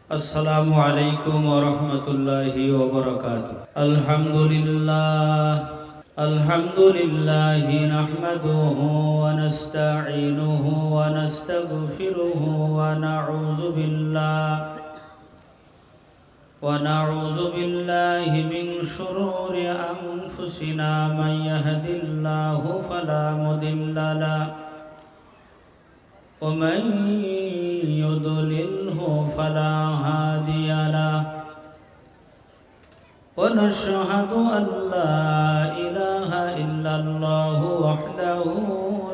السلام عليكم ورحمة الله وبركاته. الحمد لله نحمده ونستعينه ونستغفره ونعوذ بالله من شرور أنفسنا. من يهد الله فلا مضل له ومن يضلله فلا هادي له، ونشهد أن لا إله إلا الله وحده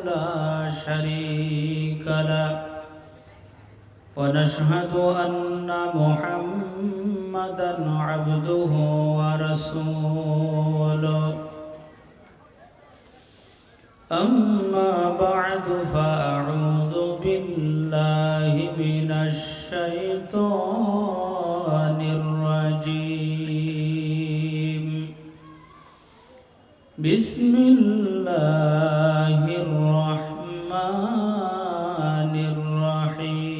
لا شريك له، ونشهد أن محمدا عبده ورسوله. أما بعد فأعوذ بالله من الشيطان الرجيم. بسم الله الرحمن الرحيم.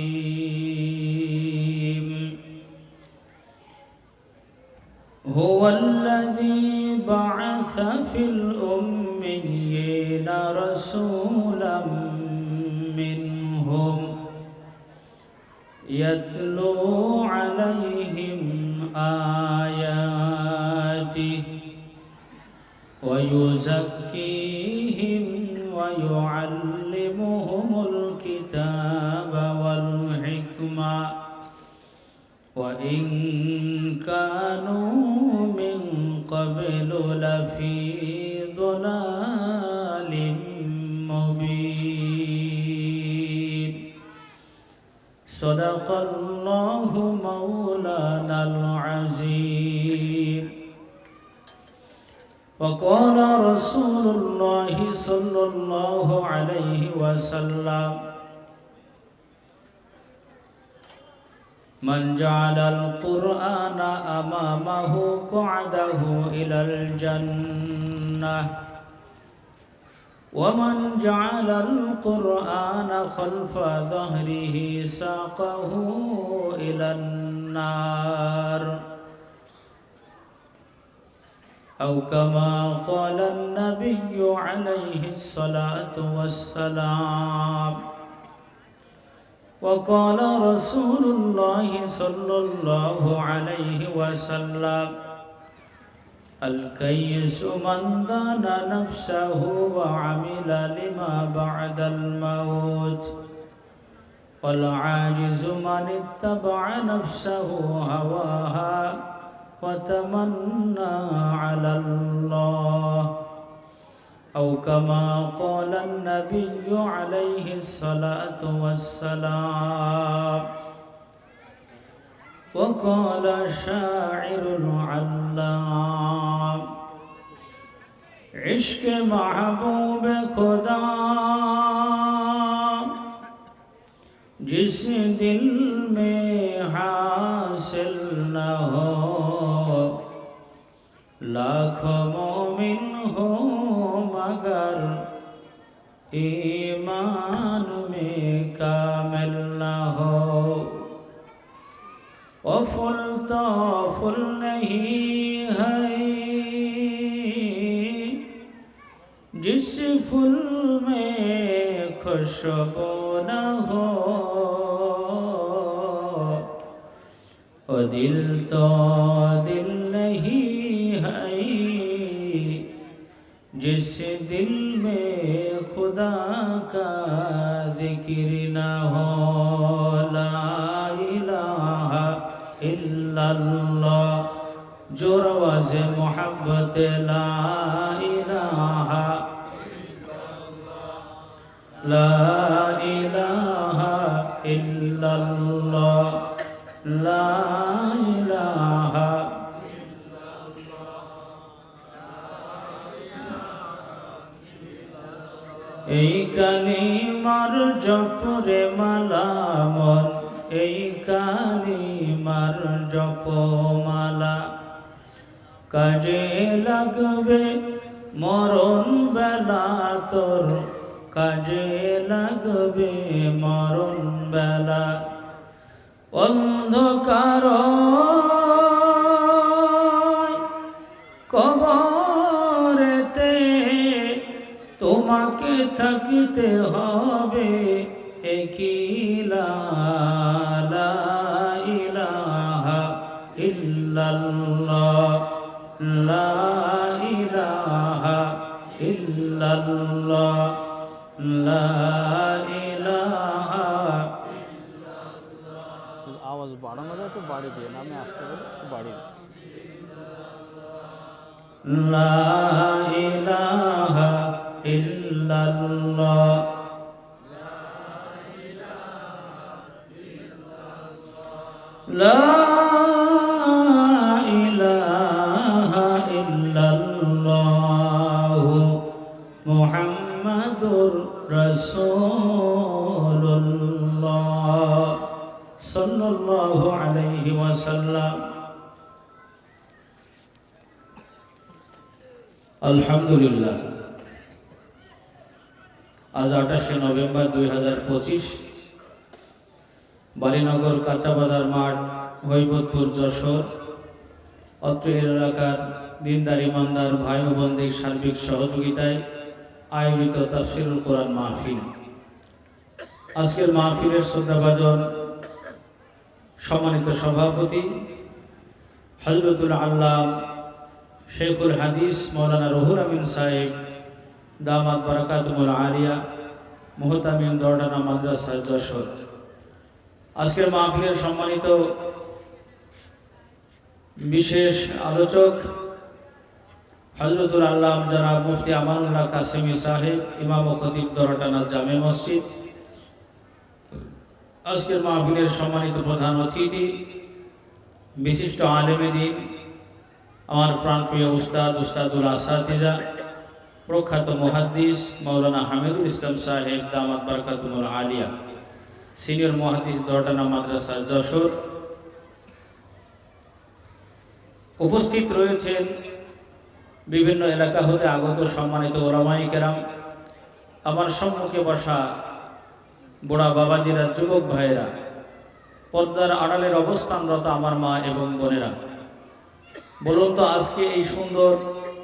هو الذي بعث في الأميين رسولا منهم يتلو عليهم آياته ويزكيهم ويعلمهم الكتاب والحكمة وإن كانوا من قبل لفي ضلال مبين. صدق الله مولانا العظيم. وقال رسول الله صلى الله عليه وسلم: من جعل القرآن أمامه قعده إلى الجنة، ومن جعل القرآن خلف ظهره ساقه إلى النار، أو كما قال النبي عليه الصلاة والسلام. وقال رسول الله صلى الله عليه وسلم: الكيس من دان نفسه وعمل لما بعد الموت، والعاجز من اتبع نفسه هواها وتمنى على الله، أو كما قال النبي عليه الصلاة والسلام. وقال شاعر العلام: عشق محبوب खुदा जिस दिल में हासिल न हो, लाखों मोमिन हो मगर ईमान में कामिल न हो। वो फूल तो फूल नहीं है जिस फूल में खुशबू न हो, वो दिल तो दिल नहीं है जिस दिल में खुदा का जिक्र न हो। ला इलाहा इल्लल्लाह, जोर आवाज़े मोहब्बत ला इलाहा ला इलाहा इल्लल्लाह ला इलाहा। এই কালিমার জপরে মালা মন, এই কালিমার জপমালা কাজে লাগবে মরণ বেলা তোর, কাজে লাগবে মরণ বেলা। অন্ধকার কবরেতে তোমাকে থাকিতে হবে একিলা লা ইলাহা ইল্লাল্লাহ লা ইলাহা ইল্লাল্লাহ লা ইলাহা। আওয়াজ বাড়ানো যায়, একটু বাড়ি দিয়ে না, আমি আসতে পারি একটু বাড়ি লা ইলাহা ইল্লাল্লাহ লা ইলাহা ইল্লাল্লাহ মুহাম্মাদুর রাসূলুল্লাহ সাল্লাল্লাহু আলাইহি ওয়াসাল্লাম। আলহামদুলিল্লাহ, আজ 28শে নভেম্বর 2025, বালিনগর কাঁচাবাজার মাঠ, হৈবতপুর, যশোর। অত্র এলাকার দিনদার ইমানদার ভাই ও বোনদের সার্বিক সহযোগিতায় আয়োজিত তাফসিরুল কোরআন মাহফিল। আজকের মাহফিলের শ্রদ্ধাভাজন সম্মানিত সভাপতি হযরতুল আল্লাম শেখুল হাদিস মৌলানা রুহুল আমিন সাহেব দামাত বারাকাতুহুল আলিয়া, মুহতামিম দরডানা মাদ্রাসা, যশোর। আজকের মাহফিলের সম্মানিত বিশেষ আলোচক হযরতুল আল্লাম জনাব মুফতি আমানুল্লাহ কাসেমি সাহেব, ইমাম ও খতিব, দরডানা জামে মসজিদ। আজকের মাহফিলের সম্মানিত প্রধান অতিথি বিশিষ্ট আলেমে দ্বীন, আমার প্রাণপ্রিয় উস্তাদুল আসাতিজা, প্রখ্যাত মুহাদ্দিস মাওলানা হামিদুল ইসলাম সাহেব দামাত বারাকাতুহুল আলিয়া, সিনিয়র মুহাদ্দিস, দরডানা মাদ্রাসা, যশোর। উপস্থিত রয়েছেন বিভিন্ন এলাকা হতে আগত সম্মানিত ওলামায়ে কেরাম, আমার সম্মুখে বসা বুড়া বাবাজিরা, যুবক ভাইয়েরা, পর্দার আড়ালের অবস্থানরত আমার মা এবং বোনেরা। বলুন তো, আজকে এই সুন্দর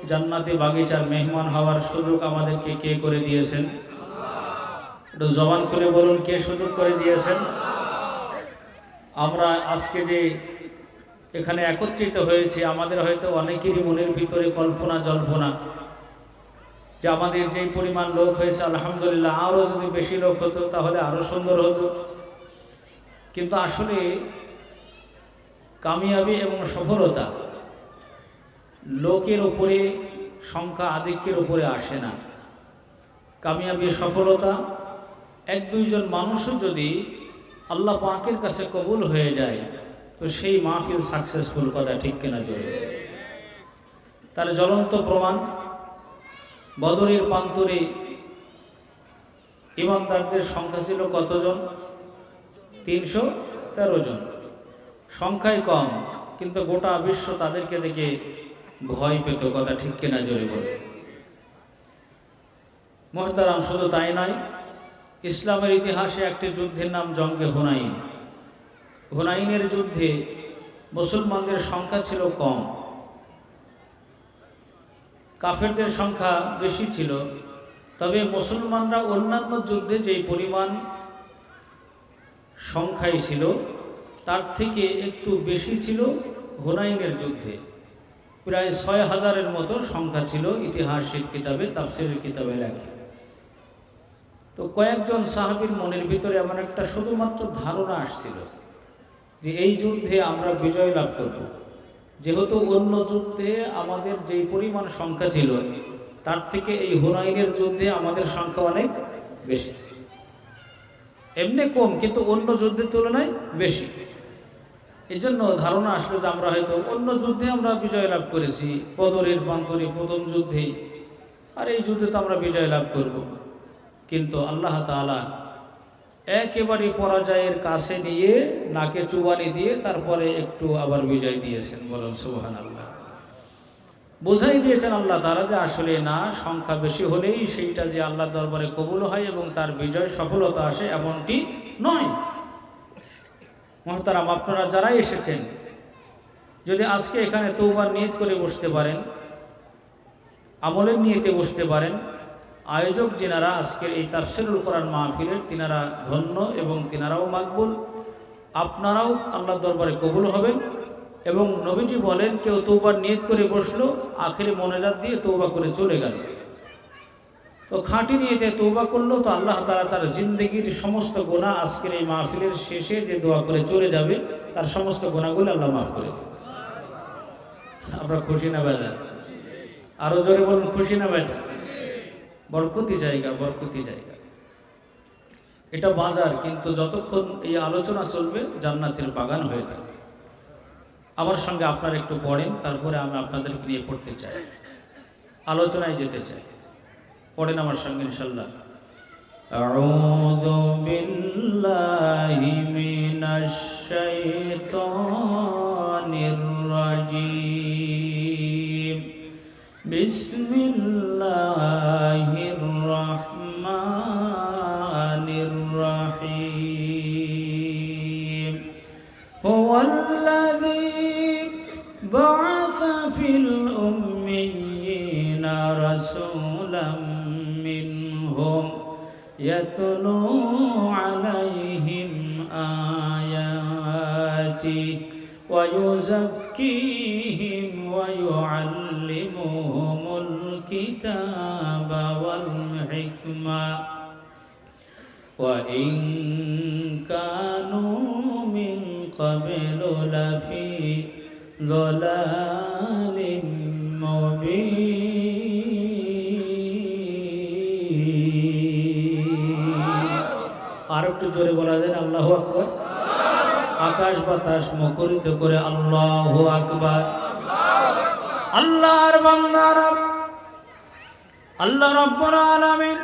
জান্নাতি বাগিচার মেহমান হওয়ার সুযোগ আমাদেরকে কে করে দিয়েছেন? একটু জবান খুলে বলুন, কে সুযোগ করে দিয়েছেন? আমরা আজকে যে এখানে একত্রিত হয়েছি, আমাদের হয়তো অনেকেরই মনের ভিতরে কল্পনা জল্পনা যে আমাদের যে পরিমাণ লোক হয়েছে, আলহামদুলিল্লাহ, আরও যদি বেশি লোক হতো তাহলে আরও সুন্দর হতো। কিন্তু আসলে কামিয়াবি এবং সফলতা লোকের উপরে, সংখ্যা আধিক্যের উপরে আসে না। কামিয়াবি সফলতা এক দুইজন মানুষও যদি আল্লাহ পাকের কাছে কবুল হয়ে যায় তো সেই মাহফিল সাকসেসফুল, কথা ঠিক কিনা জয়? তার জ্বলন্ত প্রমাণ বদরের প্রান্তরে ইমানদারদের সংখ্যা ছিল কতজন? 313 জন। সংখ্যায় কম, কিন্তু গোটা বিশ্ব তাদেরকে দেখে ভয় পেত, কথা ঠিক কিনা জোরে বলে? মুহতারাম, শুধু তাই নয়, ইসলামের ইতিহাসে একটি যুদ্ধের নাম জঙ্গে হুনাইন। হুনাইনের যুদ্ধে মুসলমানদের সংখ্যা ছিল কম, কাফেরদের সংখ্যা বেশি ছিল। তবে মুসলমানরা অন্যান্য যুদ্ধে যেই পরিমাণ সংখ্যাই ছিল তার থেকে একটু বেশি ছিল হুনাইনের যুদ্ধে। প্রায় 6000-এর মতো সংখ্যা ছিল, ইতিহাসের কিতাবে, তাফসীরের কিতাবে লেখে। তো কয়েকজন সাহাবীর মনের ভিতরে এমন একটা শুধুমাত্র ধারণা আসছিল যে এই যুদ্ধে আমরা বিজয় লাভ করব, যেহেতু অন্য যুদ্ধে আমাদের যেই পরিমাণ সংখ্যা ছিল তার থেকে এই হুনাইনের যুদ্ধে আমাদের সংখ্যা অনেক বেশি। এমনি কম, কিন্তু অন্য যুদ্ধের তুলনায় বেশি। এই জন্য ধারণা আসলো যে আমরা হয়তো অন্য যুদ্ধে আমরা বিজয় লাভ করেছি, বদরের প্রান্তরে প্রথম যুদ্ধে, আর এই যুদ্ধে তো আমরা বিজয় লাভ করব। কিন্তু আল্লাহ তাআলা একেবারে পরাজয়ের কাছে নিয়ে নাকে চুবানি দিয়ে তারপরে একটু আবার বিজয় দিয়েছেন। বলেন সুবহানাল্লাহ। বোঝাই দিয়েছেন আল্লাহ তাআলা যে আসলে না, সংখ্যা বেশি হলেই সেইটা যে আল্লাহর দরবারে কবুল হয় এবং তার বিজয় সফলতা আসে, এমনটি নয়। মুহতারাম, আপনারা যারাই এসেছেন, যদি আজকে এখানে তওবার নিয়ত করে বসতে পারেন, আমলের নিয়তে বসতে পারেন, আয়োজক যিনারা আজকের এই তাফসীরুল কোরআন মাহফিলের, তিনারা ধন্য এবং তিনারাও মাকবুল, আপনারাও আল্লাহর দরবারে কবুল হবেন। এবং নবীজি বলেন, কেউ তওবার নিয়ত করে বসলো, আখেরে মোনাজাত দিয়ে তওবা করে চলে গেল, তো খাঁটি নিয়তে তওবা করলো, তো আল্লাহ তাআলা তার জিন্দেগির সমস্ত গুনাহ আজকের এই মাহফিলের শেষে যে দোয়া করে চলে যাবে, তার সমস্ত গুনাহগুলো আল্লাহ মাফ করে দেবে। আমরা খুশি না বাজার? আরো জোরে বলুন, খুশি না বাজার? বরকতি জায়গা, বরকতি জায়গা। এটা বাজার, কিন্তু যতক্ষণ এই আলোচনা চলবে জান্নাতের বাগান হয়ে থাকবে। আমার সঙ্গে আপনারা একটু পড়েন, তারপরে আমি আপনাদেরকে নিয়ে পড়তে চাই, আলোচনায় যেতে চাই। পড়েন আমার সঙ্গে ইনশাআল্লাহ। আউযু বিল্লাহি মিনাশ শাইতানির রাজীম। বিসমিল্লাহির রাহমানির রাহিম। হুয়াল্লাযী বা'আসা ফিল উম্মিয়িনা রাসূলাম মিনহুম ইয়াতলু আলাইহিম আয়াতিহি ওয়া ইউযাক্কিহিম ওয়া ইউআল্লিমুহুমুল কিতাবা ওয়াল হিকমা ওয়া ইন কানু মিন ক্বাবলু লাফি যালালিম মুবিন। আর একটু জোরে বলা যায় আল্লাহু আকবার। আকাশ বাতাস মুখরিত করে আল্লাহু আকবার। আল্লাহর বান্দারা, আল্লাহ রাব্বুল আলামিন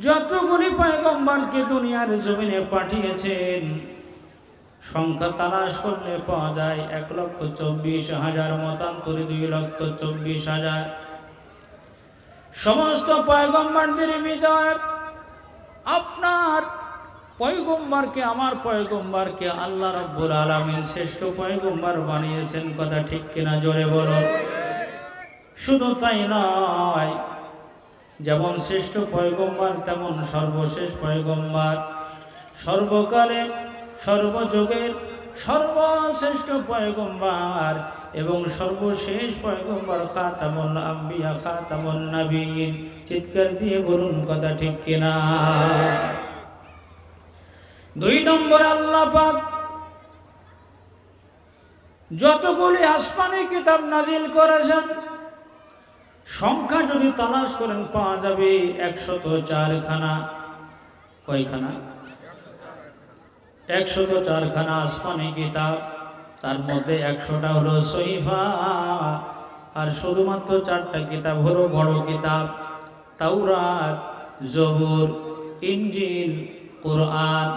যতগুলি পয়গম্বরকে দুনিয়ার জমিনে পাঠিয়েছেন, সংখ্যা তালাশ করলে পাওয়া যায় 1,24,000, মতান্তরে 2,24,000। সমস্ত পয়গম্বরদের ভিতরে আপনার পয়গম্বরকে, আমার পয়গম্বরকে আল্লাহ রাব্বুল আলামিন শ্রেষ্ঠ পয়গম্বর বানিয়েছেন। কথা ঠিক কিনা? জোরে বলো। শুধু তাই নয়, যেমন শ্রেষ্ঠ পয়গম্বর তেমন সর্বশেষ পয়গম্বর, সর্বকালে সর্বযুগের সর্বশ্রেষ্ঠ পয়গম্বর এবং সর্বশেষ পয়গম্বর খাতামুল আম্বিয়া খাতামুন নবিয়্যিন। চিৎকার দিয়ে বলুন কথা ঠিক কিনা? 2 নম্বর, আল্লাহ পাক যতগুলি আসমানি কিতাব নাজিল করেছেন, সংখ্যা যদি তালাশ করেন পাওয়া যাবে 104 খানা। কয়খানা? 104 খানা আসমানি কিতাব। তার মধ্যে 100টা হলো সহিফা, আর শুধুমাত্র 4টা কিতাব হলো বড় কিতাব, তাওরাত, জবুর, ইনজিল, কোরআন।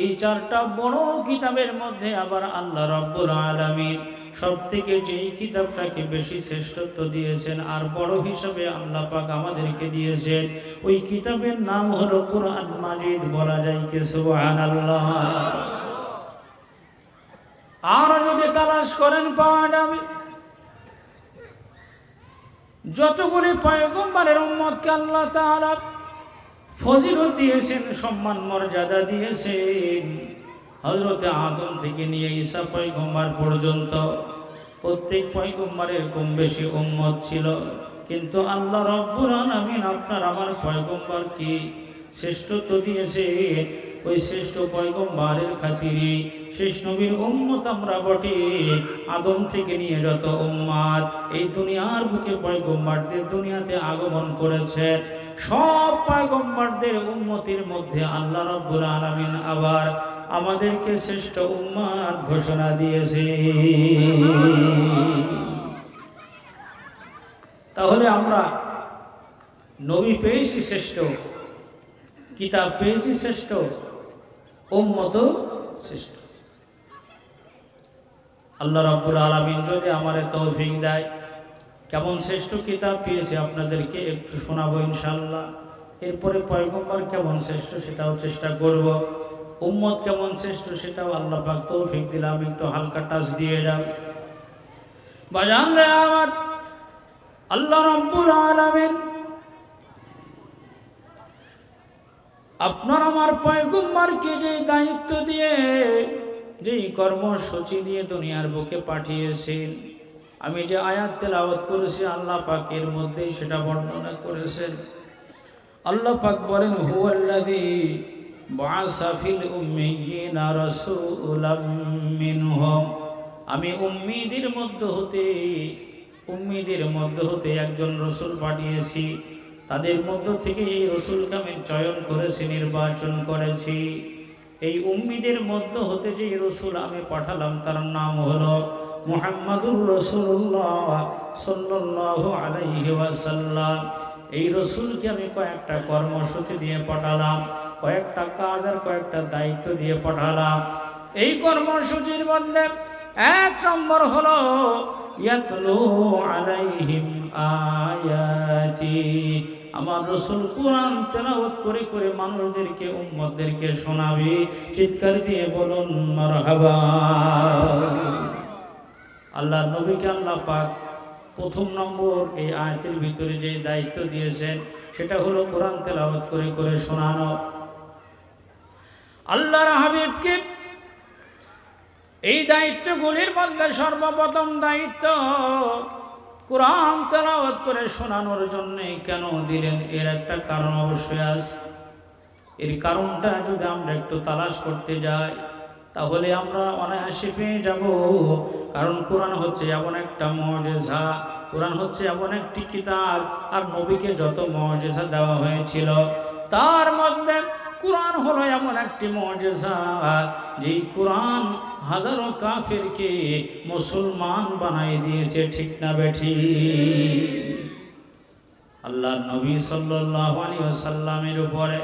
এই 4টা বড় কিতাবের মধ্যে আবার আল্লাহ রাব্বুল আলামিন সবথেকে যেই কিতাবটাকে বেশি শ্রেষ্ঠত্ব দিয়েছেন আর বড় হিসাবে আল্লাহ পাক আমাদেরকে দিয়েছেন, ওই কিতাবের নাম হলো কোরআন মাজিদ। বলা যায় কি সুবহানাল্লাহ? আর যদি তালাশ করেন পাওয়া যাবে যতগুলি পয়গম্বরের উম্মতকে আল্লাহ তাআলা ফজিলত দিয়েছেন, সম্মান মর্যাদা দিয়েছেন। হযরতে আদম থেকে নিয়ে ঈসা পয়গম্বর পর্যন্ত প্রত্যেক পয়গম্বরের কম বেশি উম্মত ছিল, কিন্তু আল্লাহ রাব্বুল আলামিন আপনার আমার পয়গম্বরকে শ্রেষ্ঠত্ব দিয়েছে। ওই শ্রেষ্ঠ পয়গম্বরের খাতিরে শেষ নবীর উম্মত আমরা বটে। আদম থেকে নিয়ে যত উম্মত এই দুনিয়ার বুকে পয়গম্বরদের দুনিয়াতে আগমন করেছে, সব পয়গম্বরদের উম্মতির মধ্যে আল্লাহ রাব্বুল আলামিন আবার আমাদেরকে শ্রেষ্ঠ উম্মত ঘোষণা দিয়েছে। তাহলে আমরা নবী পেয়েছি শ্রেষ্ঠ, কিতাব পেয়েছি শ্রেষ্ঠ, উম্মত শ্রেষ্ঠ। আল্লাহ রাব্বুল আলামিন যদি আমারে তৌফিক দেয়, কেমন শ্রেষ্ঠ কিতাব পেয়েছি আপনাদেরকে একটু শোনাবো ইনশাআল্লাহ। এরপরে পয়গম্বর কেমন শ্রেষ্ঠ সেটাও চেষ্টা করব। উম্মত কেমন শ্রেষ্ঠ সেটাও আল্লাহ পাক তৌফিক দিলাম, একটু হালকা টাচ দিয়ে যাও। বাজান রে আমার, আল্লাহ রাব্বুল আলামিন আপনার আমার পয়গম্বরকে যে দায়িত্ব দিয়ে, যেই কর্মসূচি দিয়ে দুনিয়ার বুকে পাঠিয়েছেন, আমি যে আয়াত তেলাওয়াত করেছি আল্লাহ পাকের মধ্যেই সেটা বর্ণনা করেছেন। আল্লাহ পাক বলেন, হুয়াল্লাযী বাআসা ফিল উম্মিয়িনা রাসূলাম মিনহুম, আমি উম্মীদের মধ্য হতে একজন রসুল পাঠিয়েছি, তাদের মধ্য থেকে এই রসুলকে আমি চয়ন করেছি, নির্বাচন করেছি। এই উম্মীদের মধ্য হতে যে রসুল আমি পাঠালাম তার নাম হলো মুহাম্মাদুর রাসূলুল্লাহ সাল্লাল্লাহু আলাইহি ওয়াসাল্লাম। এই রসুলকে আমি কয়েকটা কর্মসূচি দিয়ে পাঠালাম, কয়েকটা কাজ আর কয়েকটা দায়িত্ব দিয়ে পাঠালাম। এই কর্মসূচির মধ্যে এক নম্বর হলো ইয়াতলু আলাইহিম আয়াতি, আমার রসুল কোরআন তেলাওয়াত করে করে মানুষদেরকে, উম্মতদেরকে শোনাবে। চিৎকার দিয়ে বলুন মারহাবা। আল্লাহ নবীকে আল্লাহ পাক প্রথম নম্বর এই আয়াতের ভিতরে যে দায়িত্ব দিয়েছেন সেটা হলো কোরআন তেলাওয়াত করে করে শোনানো। আল্লাহর হাবিবকে এই দায়িত্বগুলির মধ্যে সর্বপ্রথম দায়িত্ব কোরআন তেলাওয়াত করে শোনানোর জন্য কেন দিলেন, এর একটা কারণ অবশ্যই আছে। এর কারণটা যদি আমরা একটু তালাশ করতে যাই তাহলে আমরা অনায়াসে পেয়ে যাব। কারণ কোরআন হচ্ছে এমন একটা মুজিজা, কোরআন হচ্ছে এমন একটি কিতাব, আর নবীকে যত মুজিজা দেওয়া হয়েছিল তার মধ্যে কোরআন হলো এমন একটি মুজিজা, যেই কোরআন হাজারো কাফিরকে মুসলমান বানাই দিয়েছে। ঠিক না বেঠি? আল্লাহর নবী সাল্লাল্লাহু আলাইহি ওয়াসাল্লামের উপরে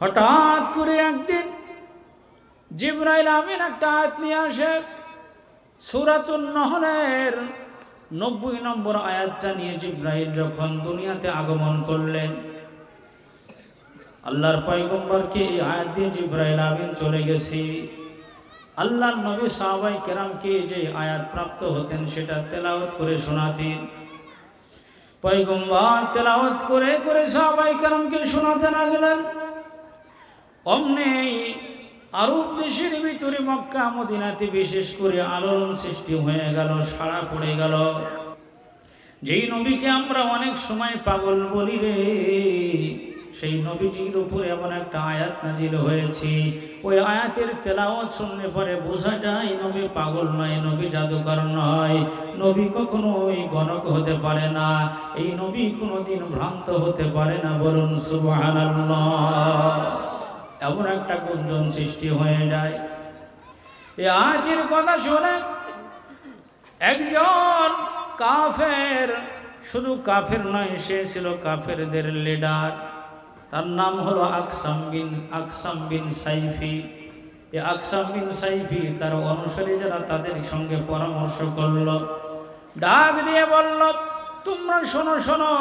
হঠাৎ করে একদিন জিবরাইল আমিন একটা আয়াত নিয়ে আসে, সূরাতুন নহলের 90 নম্বর আয়াতটা নিয়ে জিবরাইল যখন দুনিয়াতে আগমন করলেন, আল্লাহর পয়গম্বরকে এই আয়াত দিয়ে জিবরাইল আমিন চলে গেছে। আল্লাহর নবী সাহাবায়ে কেরামকে যে আয়াত প্রাপ্ত হতেন সেটা তেলাওয়াত করে শোনাতেন। পয়গম্বর তেলাওয়াত করে করে সাহাবায়ে কেরামকে শোনাতে লাগলেন। অমনি আরব দেশের ভিতরে মক্কা মদিনাতে বিশেষ করে আলোড়ন সৃষ্টি হয়ে গেল, সাড়া পড়ে গেল। যেই নবীকে আমরা অনেক সময় পাগল বলি রে, সেই নবীজির উপরে এমন একটা আয়াত নাজিল হয়েছে, ওই আয়াতের তেলাওয়াত শুনলে পরে বোঝা যায় নবী পাগল নয়, নবী জাদুকর নয়, নবী কখনোই গণক হতে পারে না, এই নবী কোনোদিন ভ্রান্ত হতে পারে না। বলুন সুবহানাল্লাহ। এমন একটা গুঞ্জন সৃষ্টি হয়ে যায়। এই আয়াতের কথা শুনে একজন কাফের, শুধু কাফের নয়, সে ছিল কাফেরদের লিডার, তার নাম হলো আকসাম বিন সাইফি। এই আকসাম বিন সাইফি তার অনুসারী যারা তাদের সঙ্গে পরামর্শ করলো, ডাক দিয়ে বলল, তোমরা শোনো শোনো,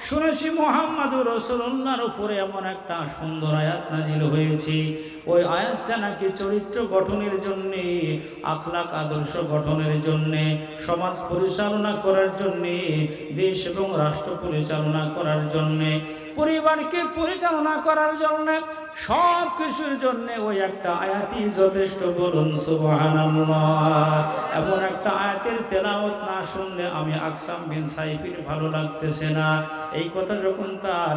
শুনেছি মুহাম্মাদুর রাসূলুল্লাহর উপরে এমন একটা সুন্দর আয়াত নাজিল হয়েছে, ওই আয়াতটা নাকি চরিত্র গঠনের জন্যে, আখলাক আদর্শ গঠনের জন্যে, সমাজ পরিচালনা করার জন্যে, দেশ এবং রাষ্ট্র পরিচালনা করার জন্যে, পরিবারকে পরিচালনা করার জন্যে, সব কিছুর জন্যে ওই একটা আয়াতই যথেষ্ট। বলুন সুবহানাল্লাহ। এমন একটা আয়াতের তেলাওয়াত না শুনলে আমি আকসাম বিন সাইফির ভালো লাগতেছে না। এই কথা যখন তার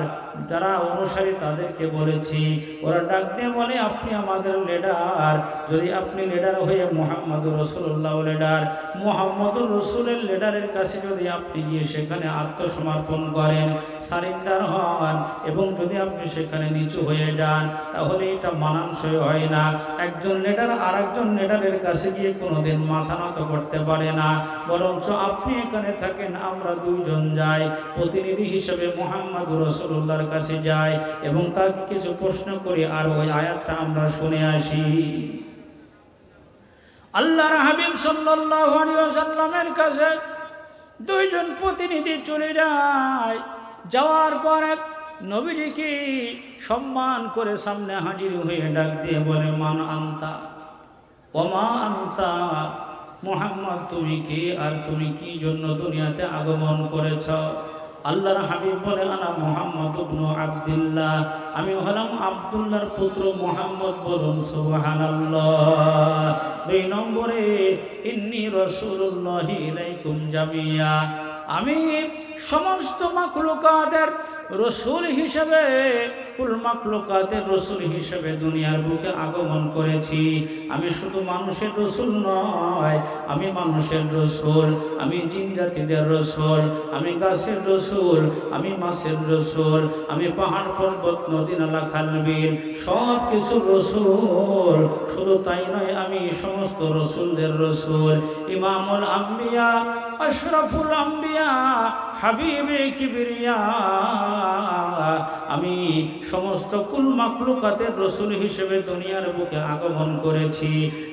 যারা অনুসারী তাদেরকে বলেছি, ওরা ডাক দিয়ে বলে, আপনি আমাদের লিডার, যদি আপনি লিডার হয়ে মুহাম্মাদুর রাসূলুল্লাহ লিডার, মুহাম্মাদুর রাসূলের লিডারের কাছে যদি আপনি গিয়ে সেখানে আত্মসমর্পণ করেন, সারেন্ডার হন, এবং যদি আপনি সেখানে নিচু হয়ে যান, তাহলে এটা মানানসই হয় না। একজন লিডার আর একজন লিডারের কাছে গিয়ে কোনোদিন মাথা নত করতে পারে না, বরঞ্চ আপনি এখানে থাকেন, আমরা দুইজন যাই, প্রতিনিধি হিসেবে মুহাম্মাদুর রাসূলুল্লাহর কাছে যাই এবং তাকে কিছু প্রশ্ন করি আর ওই আয়াতটা আমরা শুনে আসি। আল্লাহর হাবিব সাল্লাল্লাহু আলাইহি ওয়াসাল্লামের কাছে দুইজন প্রতিনিধি চলে যায়। যাওয়ার পরে নবীজিকে সম্মান করে সামনে হাজির হয়ে ডাক দিয়ে বলে, মান আনতা ওমা আনতা, মুহাম্মদ তুমি কি আর তুমি কি জন্য দুনিয়াতে আগমন করেছ? আল্লাহর হাবিব বলে, আনা মুহাম্মদ ইবনু আব্দুল্লাহ, আমি হলাম আব্দুল্লাহর পুত্র মুহাম্মদ। বলুন সুবহানাল্লাহ। 2 নম্বরে, ইন্নী রাসূলুল্লাহি ইলাইকুম জামিয়া, আমি সমস্ত মাখলুকাতের রসুল হিসেবে, কুল মাখলুকাতের রসুল হিসেবে দুনিয়ার বুকে আগমন করেছি। আমি শুধু মানুষের রসুল নয়, আমি মানুষের রসুল, আমি জিন জাতিদের রসুল, আমি গাছের রসুল, আমি মাছের রসুল, আমি পাহাড় পর্বত নদী নালা খাল বিল সব কিছুর রসুল। শুধু তাই নয়, আমি সমস্ত রসুলদের রসুল। ইমামুল আম্বিয়া, আশরাফুল আম্বিয়া, হাবিবে কিবরিয়া, আমি সমস্ত কুল মাখলুকাতের রসুল হিসেবে দুনিয়ার বুকে আগমন করেছি।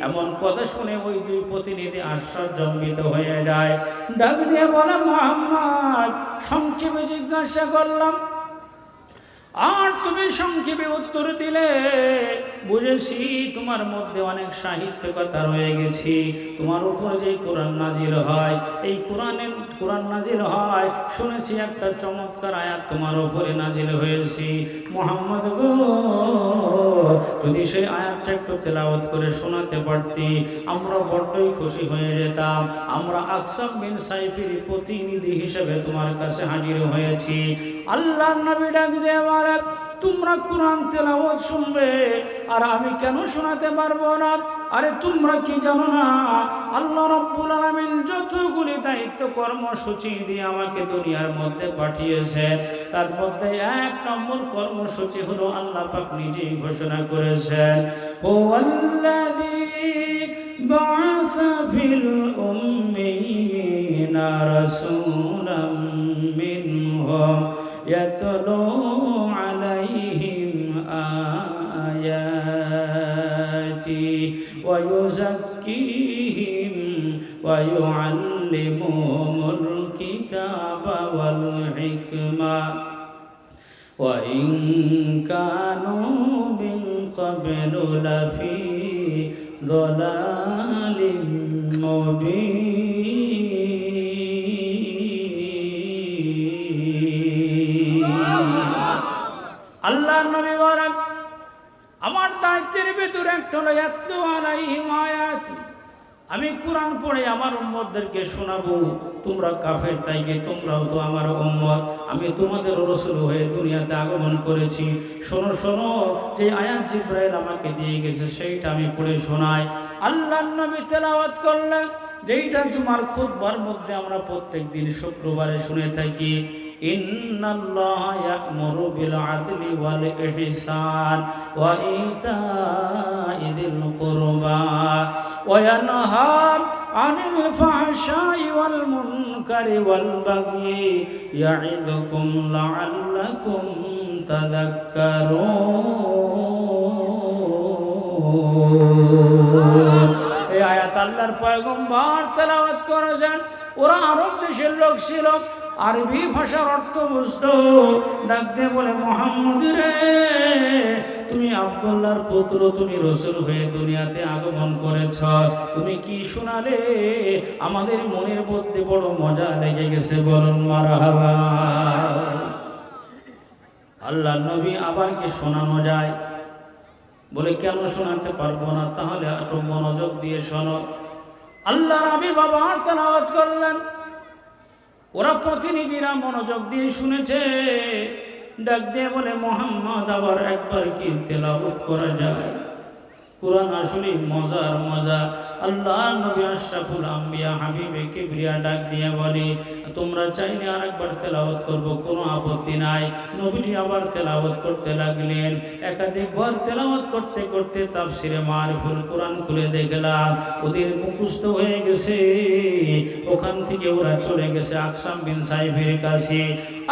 এমন কথা শুনে ওই 2 প্রতিনিধি আশ্চর্যজনিত হয়ে যায়। ডাক দিয়ে বলে, মুহাম্মদ, সংক্ষেপে জিজ্ঞাসা করলাম আর তুমি সংক্ষেপে উত্তর দিলে। বুঝেছি তোমার মধ্যে অনেক সাহিত্যকতা রয়ে গেছে। তোমার উপরে যে কোরআন নাজিল হয়, এই কোরআন নাজিল হয়, শুনেছি একটা চমৎকার আয়াত তোমার উপরে নাজিল হয়েছে। মুহাম্মদ গো, যদি সেই আয়াতটা একটু তেলাওয়াত করে শোনাতে পারতি, আমরা বড্ডই খুশি হয়ে যেতাম। আমরা আকসাম বিন সাইফির প্রতিনিধি হিসেবে তোমার কাছে হাজির হয়েছি। আল্লাহর নবী ডাক দিয়ে বলে, তোমরা কোরআন তেলাওয়াত শুনবে আর আমি কেন শোনাতে পারবো না? আরে তোমরা কি জানো না, আল্লাহ রাব্বুল আলামিন যতগুলি দায়িত্ব কর্মসূচি দিয়ে আমাকে দুনিয়ার মধ্যে পাঠিয়েছে, তার মধ্যে 1 নম্বর কর্মসূচি হলো আল্লাহ পাক নিজেই ঘোষণা করেছেন, হুয়াল্লাযী বা'আসা ফিল উম্মিয়িনা রাসূলাম মিনহুম ইয়াতলু আলাইহিম আয়াতি ওয়া ইউযাক্কিহিম ওয়া ইউআল্লিমুহুমুল কিতাবা ওয়াল হিকমা ওয়া ইন কানু মিন ক্বাবলু লাফি দালালিম মুবিন। আল্লাহর নবী বলেন, আমার দায়িত্বের ভিতরে একটা হলো ইয়াতলু আলাইহিম আয়াতি, আমি কোরআন পড়ে আমার উম্মতদেরকে শোনাবো। তোমরা কাফের, তাই কি তোমরাও তো আমার উম্মত, আমি তোমাদের রাসূল হয়ে দুনিয়াতে আগমন করেছি। শোনো শোনো, যে আয়াত জিবরাইল আমাকে দিয়ে গেছে সেইটা আমি পড়ে শোনাই। আল্লাহর নবী তেলাওয়াত করলেন, যেইটা জুমার খুতবার মধ্যে আমরা প্রত্যেকদিন শুক্রবারে শুনে থাকি, ইন্নাল্লাহা ইয়া'মুরু বিল আদলি ওয়াল ইহসান ওয়া ইতা'i যিল কুরবা ওয়া ইয়ানহা আনিল ফাহশাই ওয়াল মুনকারি ওয়াল বাগই ইয়া'iযুকুম লা'আল্লাকুম তাযাক্কারুন। এই আয়াত আল্লাহর পয়গম্বর তেলাওয়াত করেছেন। ওরা আরব দেশের লোক ছিল, আরবি ভাষার অর্থ বুঝতো। ডাক দিয়ে বলে, মুহাম্মদ রে, তুমি আব্দুল্লাহর পুত্র, তুমি রাসূল হয়ে দুনিয়াতে আগমন করেছ, তুমি কি শোনালে? আমাদের মনের মধ্যে বড় মজা লেগে গেছে, বলুন মারহাবা। আল্লাহর নবী আবার কি শোনানো যায়? বলে, কেন শোনাতে পারবো না? তাহলে একটু মনোযোগ দিয়ে শোনো। আল্লাহর নবী আবার তেলাওয়াত করলেন। ওরা প্রতিনিধিরা মনোযোগ দিয়ে শুনেছে। ডাক দিয়ে বলে, মুহাম্মদ আবার একবার কি তেলাওয়াত করা যায়? কোরআন আসলে মজার মজা। আল্লাহর নবী আশরাফুল আম্বিয়া হাবিবে কিবরিয়া ডাক দিয়ে বলে, তোমরা চাইলে আরেকবার তেলাওয়াত করব, কোনো আপত্তি নাই। নবীজি আবার তেলাওয়াত করতে লাগলেন। একাধিকবার তেলাওয়াত করতে করতে তাফসিরে মারিফুল কোরআন খুলে দেখলাম ওদের মুখস্থ হয়ে গেছে। ওখান থেকে ওরা চলে গেছে আকসাম বিন সাইফের কাছে।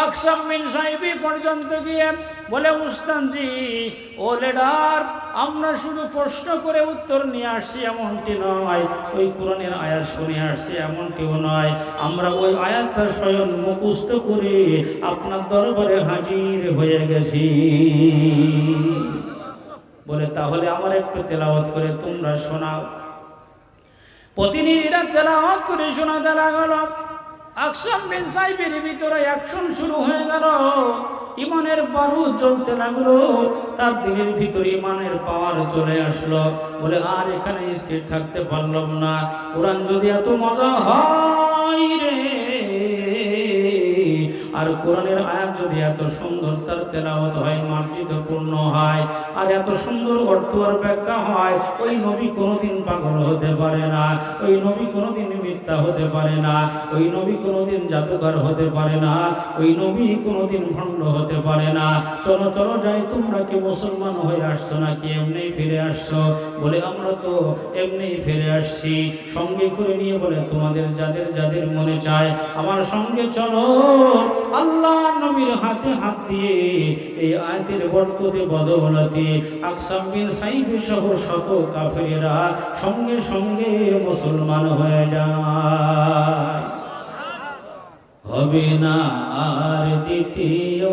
আকসাম বিন সাইফি পর্যন্ত গিয়ে বলে, উস্তাদজি, ও লিডার, আমরা শুধু প্রশ্ন করে উত্তর নিয়ে আসছি এমনটি নয়, নয়, ওই কোরআনের আয়াত শুনে আসছি এমনটিও নয়। আমরা ওই আয়াতটা স্বয়ং মুখস্থ করে আপনার দরবারে হাজির হয়ে গেছি। বলে তাহলে আমার একটু তেলাওয়াত করে তোমরা শোনাও। প্রতিনিধিরা তেলাওয়াত করে শোনাতে লাগলো। আকসাম বিন সাইবের ভিতরে অ্যাকশন শুরু হয়ে গেল। ইমানের বারুদ জ্বলতে লাগলো, তার দিনের ভিতরে ইমানের পাওয়ার চলে আসলো। বলে আর এখানে স্থির থাকতে পারলাম না, কোরআন যদি এত মজা হয় রে, আর কোরআনের আয়াত যদি এত সুন্দর তার তেলাওয়াত হয়, মার্জিতপূর্ণ হয়, আর এত সুন্দর অর্থ আর ব্যাখ্যা হয়, ওই নবী কোনোদিন পাগল হতে পারে না, ওই নবী কোনোদিন মিথ্যা হতে পারে না, ওই নবী কোনোদিন জাদুকর হতে পারে না, ওই নবী কোনোদিন ভণ্ড হতে পারে না। চলো চলো যাই, তোমরা কি মুসলমান হয়ে আসছো নাকি এমনি ফিরে আসছো? বলে আমরা তো এমনি ফিরে আসছি। সঙ্গে করে নিয়ে বলে তোমাদের যাদের যাদের মনে চায় আমার সঙ্গে চলো। আল্লাহ নবীর হাতে হাত দিয়ে এই আয়াতের বরকতে বদৌলতে আকসাম বিন সাইব সহ শত কাফেরেরা সঙ্গে সঙ্গে মুসলমান হয়ে যায়। হবে না আর দ্বিতীয়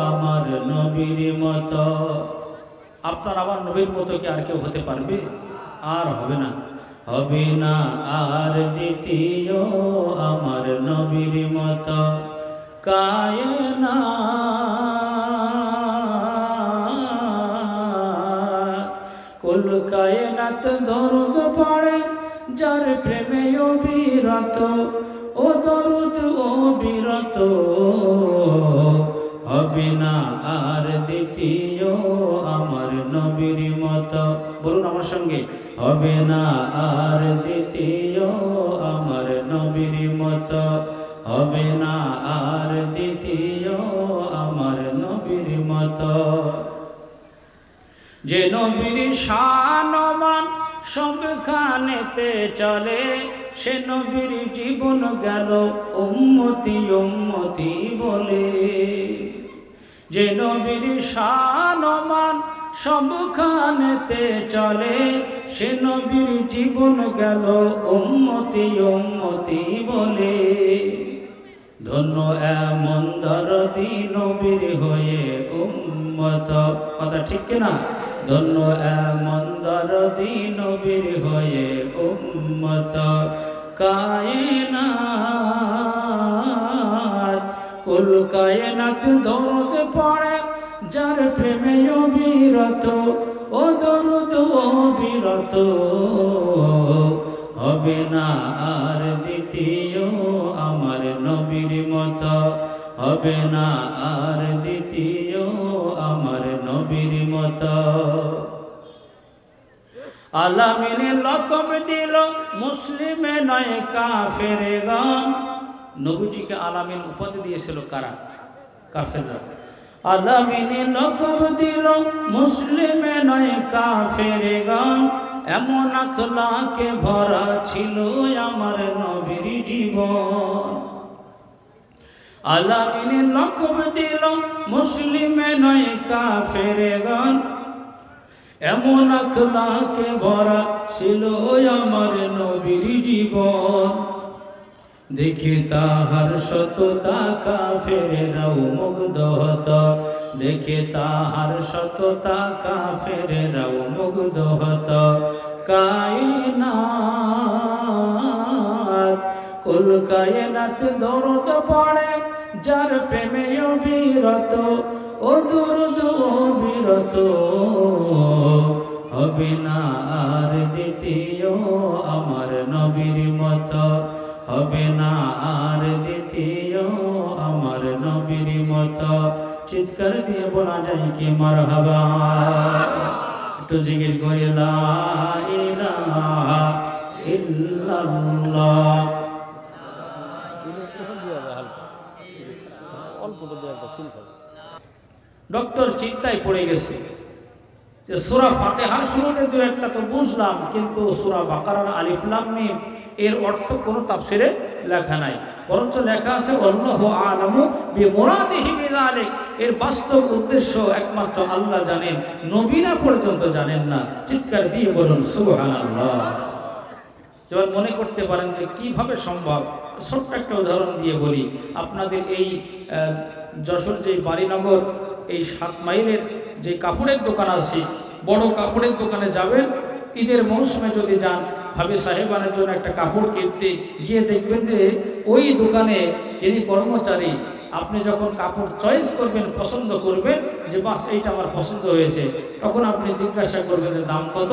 আমার নবীর মতো। আপনার আমার নবীর মতো কি আর কেউ হতে পারবে? আর হবে না। হবে না আর দ্বিতীয় আমার নবীর মতো। কায়নাত কুল কায়নাত দরুদ পড়ে যার প্রেমে অবিরত, ও দরুদ অবিরত। হবে না আর দ্বিতীয় আমার নবীর মতো। বলুন আমার সঙ্গে, হবে না আর দ্বিতীয় আমার নবীর মতো। হবে না আর দ্বিতীয় আমার নবীর মতো। যে নবীর শানমান সবখানেতে চলে, সে নবীর জীবন গেল উম্মতি উম্মতি বলে। যে নবীর শানমান সবখানেতে চলে, সে নবীর জীবন গেল উম্মতি উম্মতি বলে। ধন্য এমন দরদি নবীর হয়ে উম্মত। কথা ঠিক কিনা? ধন্য এমন দরদি নবীর হয়ে উম্মত। কায়নাত কুল কায়নাত দরুদ পড়ে যার প্রেমে অবিরত, ও দরুদ অবিরত। হবে না আর দ্বিতীয় আমার নবীর মতো। হবে না আর দ্বিতীয় আমার নবীর মতো। আলামিনে লকব দিল মুসলিমে নয় কাফেরগণ। নবীজিকে আলামিন উপাধি দিয়েছিল কারা? কাফেররা। আলামিনে লকব দিল মুসলিমে নয় কাফেরগণ। এমন আখলাকে ভরা ছিল আমার নবীর জীবন। আলামিনে লকব দিল মুসলিমে নয় কাফেরগণ। এমন আখলাকে ভরা ছিল আমার নবীর জীবন। দেখে তাহার সততা কাফেরেরাও মুগ্ধ হত। দেখে তাহার সততা কাফেরেরাও মুগ্ধ হত। কায়নাত কুল কায়নাত দরুদ পড়ে যার প্রেমে অবিরত, ও দরুদ অবিরত। হবে না আর দ্বিতীয় আমার নবীর মতো। হবে না আর দ্বিতীয় আমার নবীর মতো। চিৎকার দিয়ে বলা যায় কি মারহাবা। একটু জিকির করে লা ইলাহা ইল্লাল্লাহ। ডক্টর চিন্তায় পড়ে গেছে যে সূরা ফাতিহার শুরুতে দু একটা তো বুঝলাম, কিন্তু সূরা বাকারার আলিফ লাম মিম এর অর্থ কোনো তাফসিরে লেখা নাই, বরঞ্চ লেখা আছে আল্লাহু আ'লামু বিমুরাদিহি বিযালিক। এর বাস্তব উদ্দেশ্য একমাত্র আল্লাহ জানেন, নবীরা পর্যন্ত জানেন না। চিৎকার দিয়ে বলুন সুবহানাল্লাহ। যেমন মনে করতে পারেন যে কীভাবে সম্ভব, ছোট্ট একটা উদাহরণ দিয়ে বলি। আপনাদের এই যশোর যে বাড়িনগর এই 7 মাইলের যে কাপড়ের দোকান আছে, বড় কাপড়ের দোকানে যাবেন, ঈদের মৌসুমে যদি যান, ভাবি সাহেবানের জন্য একটা কাপড় কিনতে গিয়ে দেখবেন যে ওই দোকানে যিনি কর্মচারী, আপনি যখন কাপড় চয়েস করবেন, পছন্দ করবেন যে বাস এইটা আমার পছন্দ হয়েছে, তখন আপনি জিজ্ঞাসা করবেন যে দাম কত।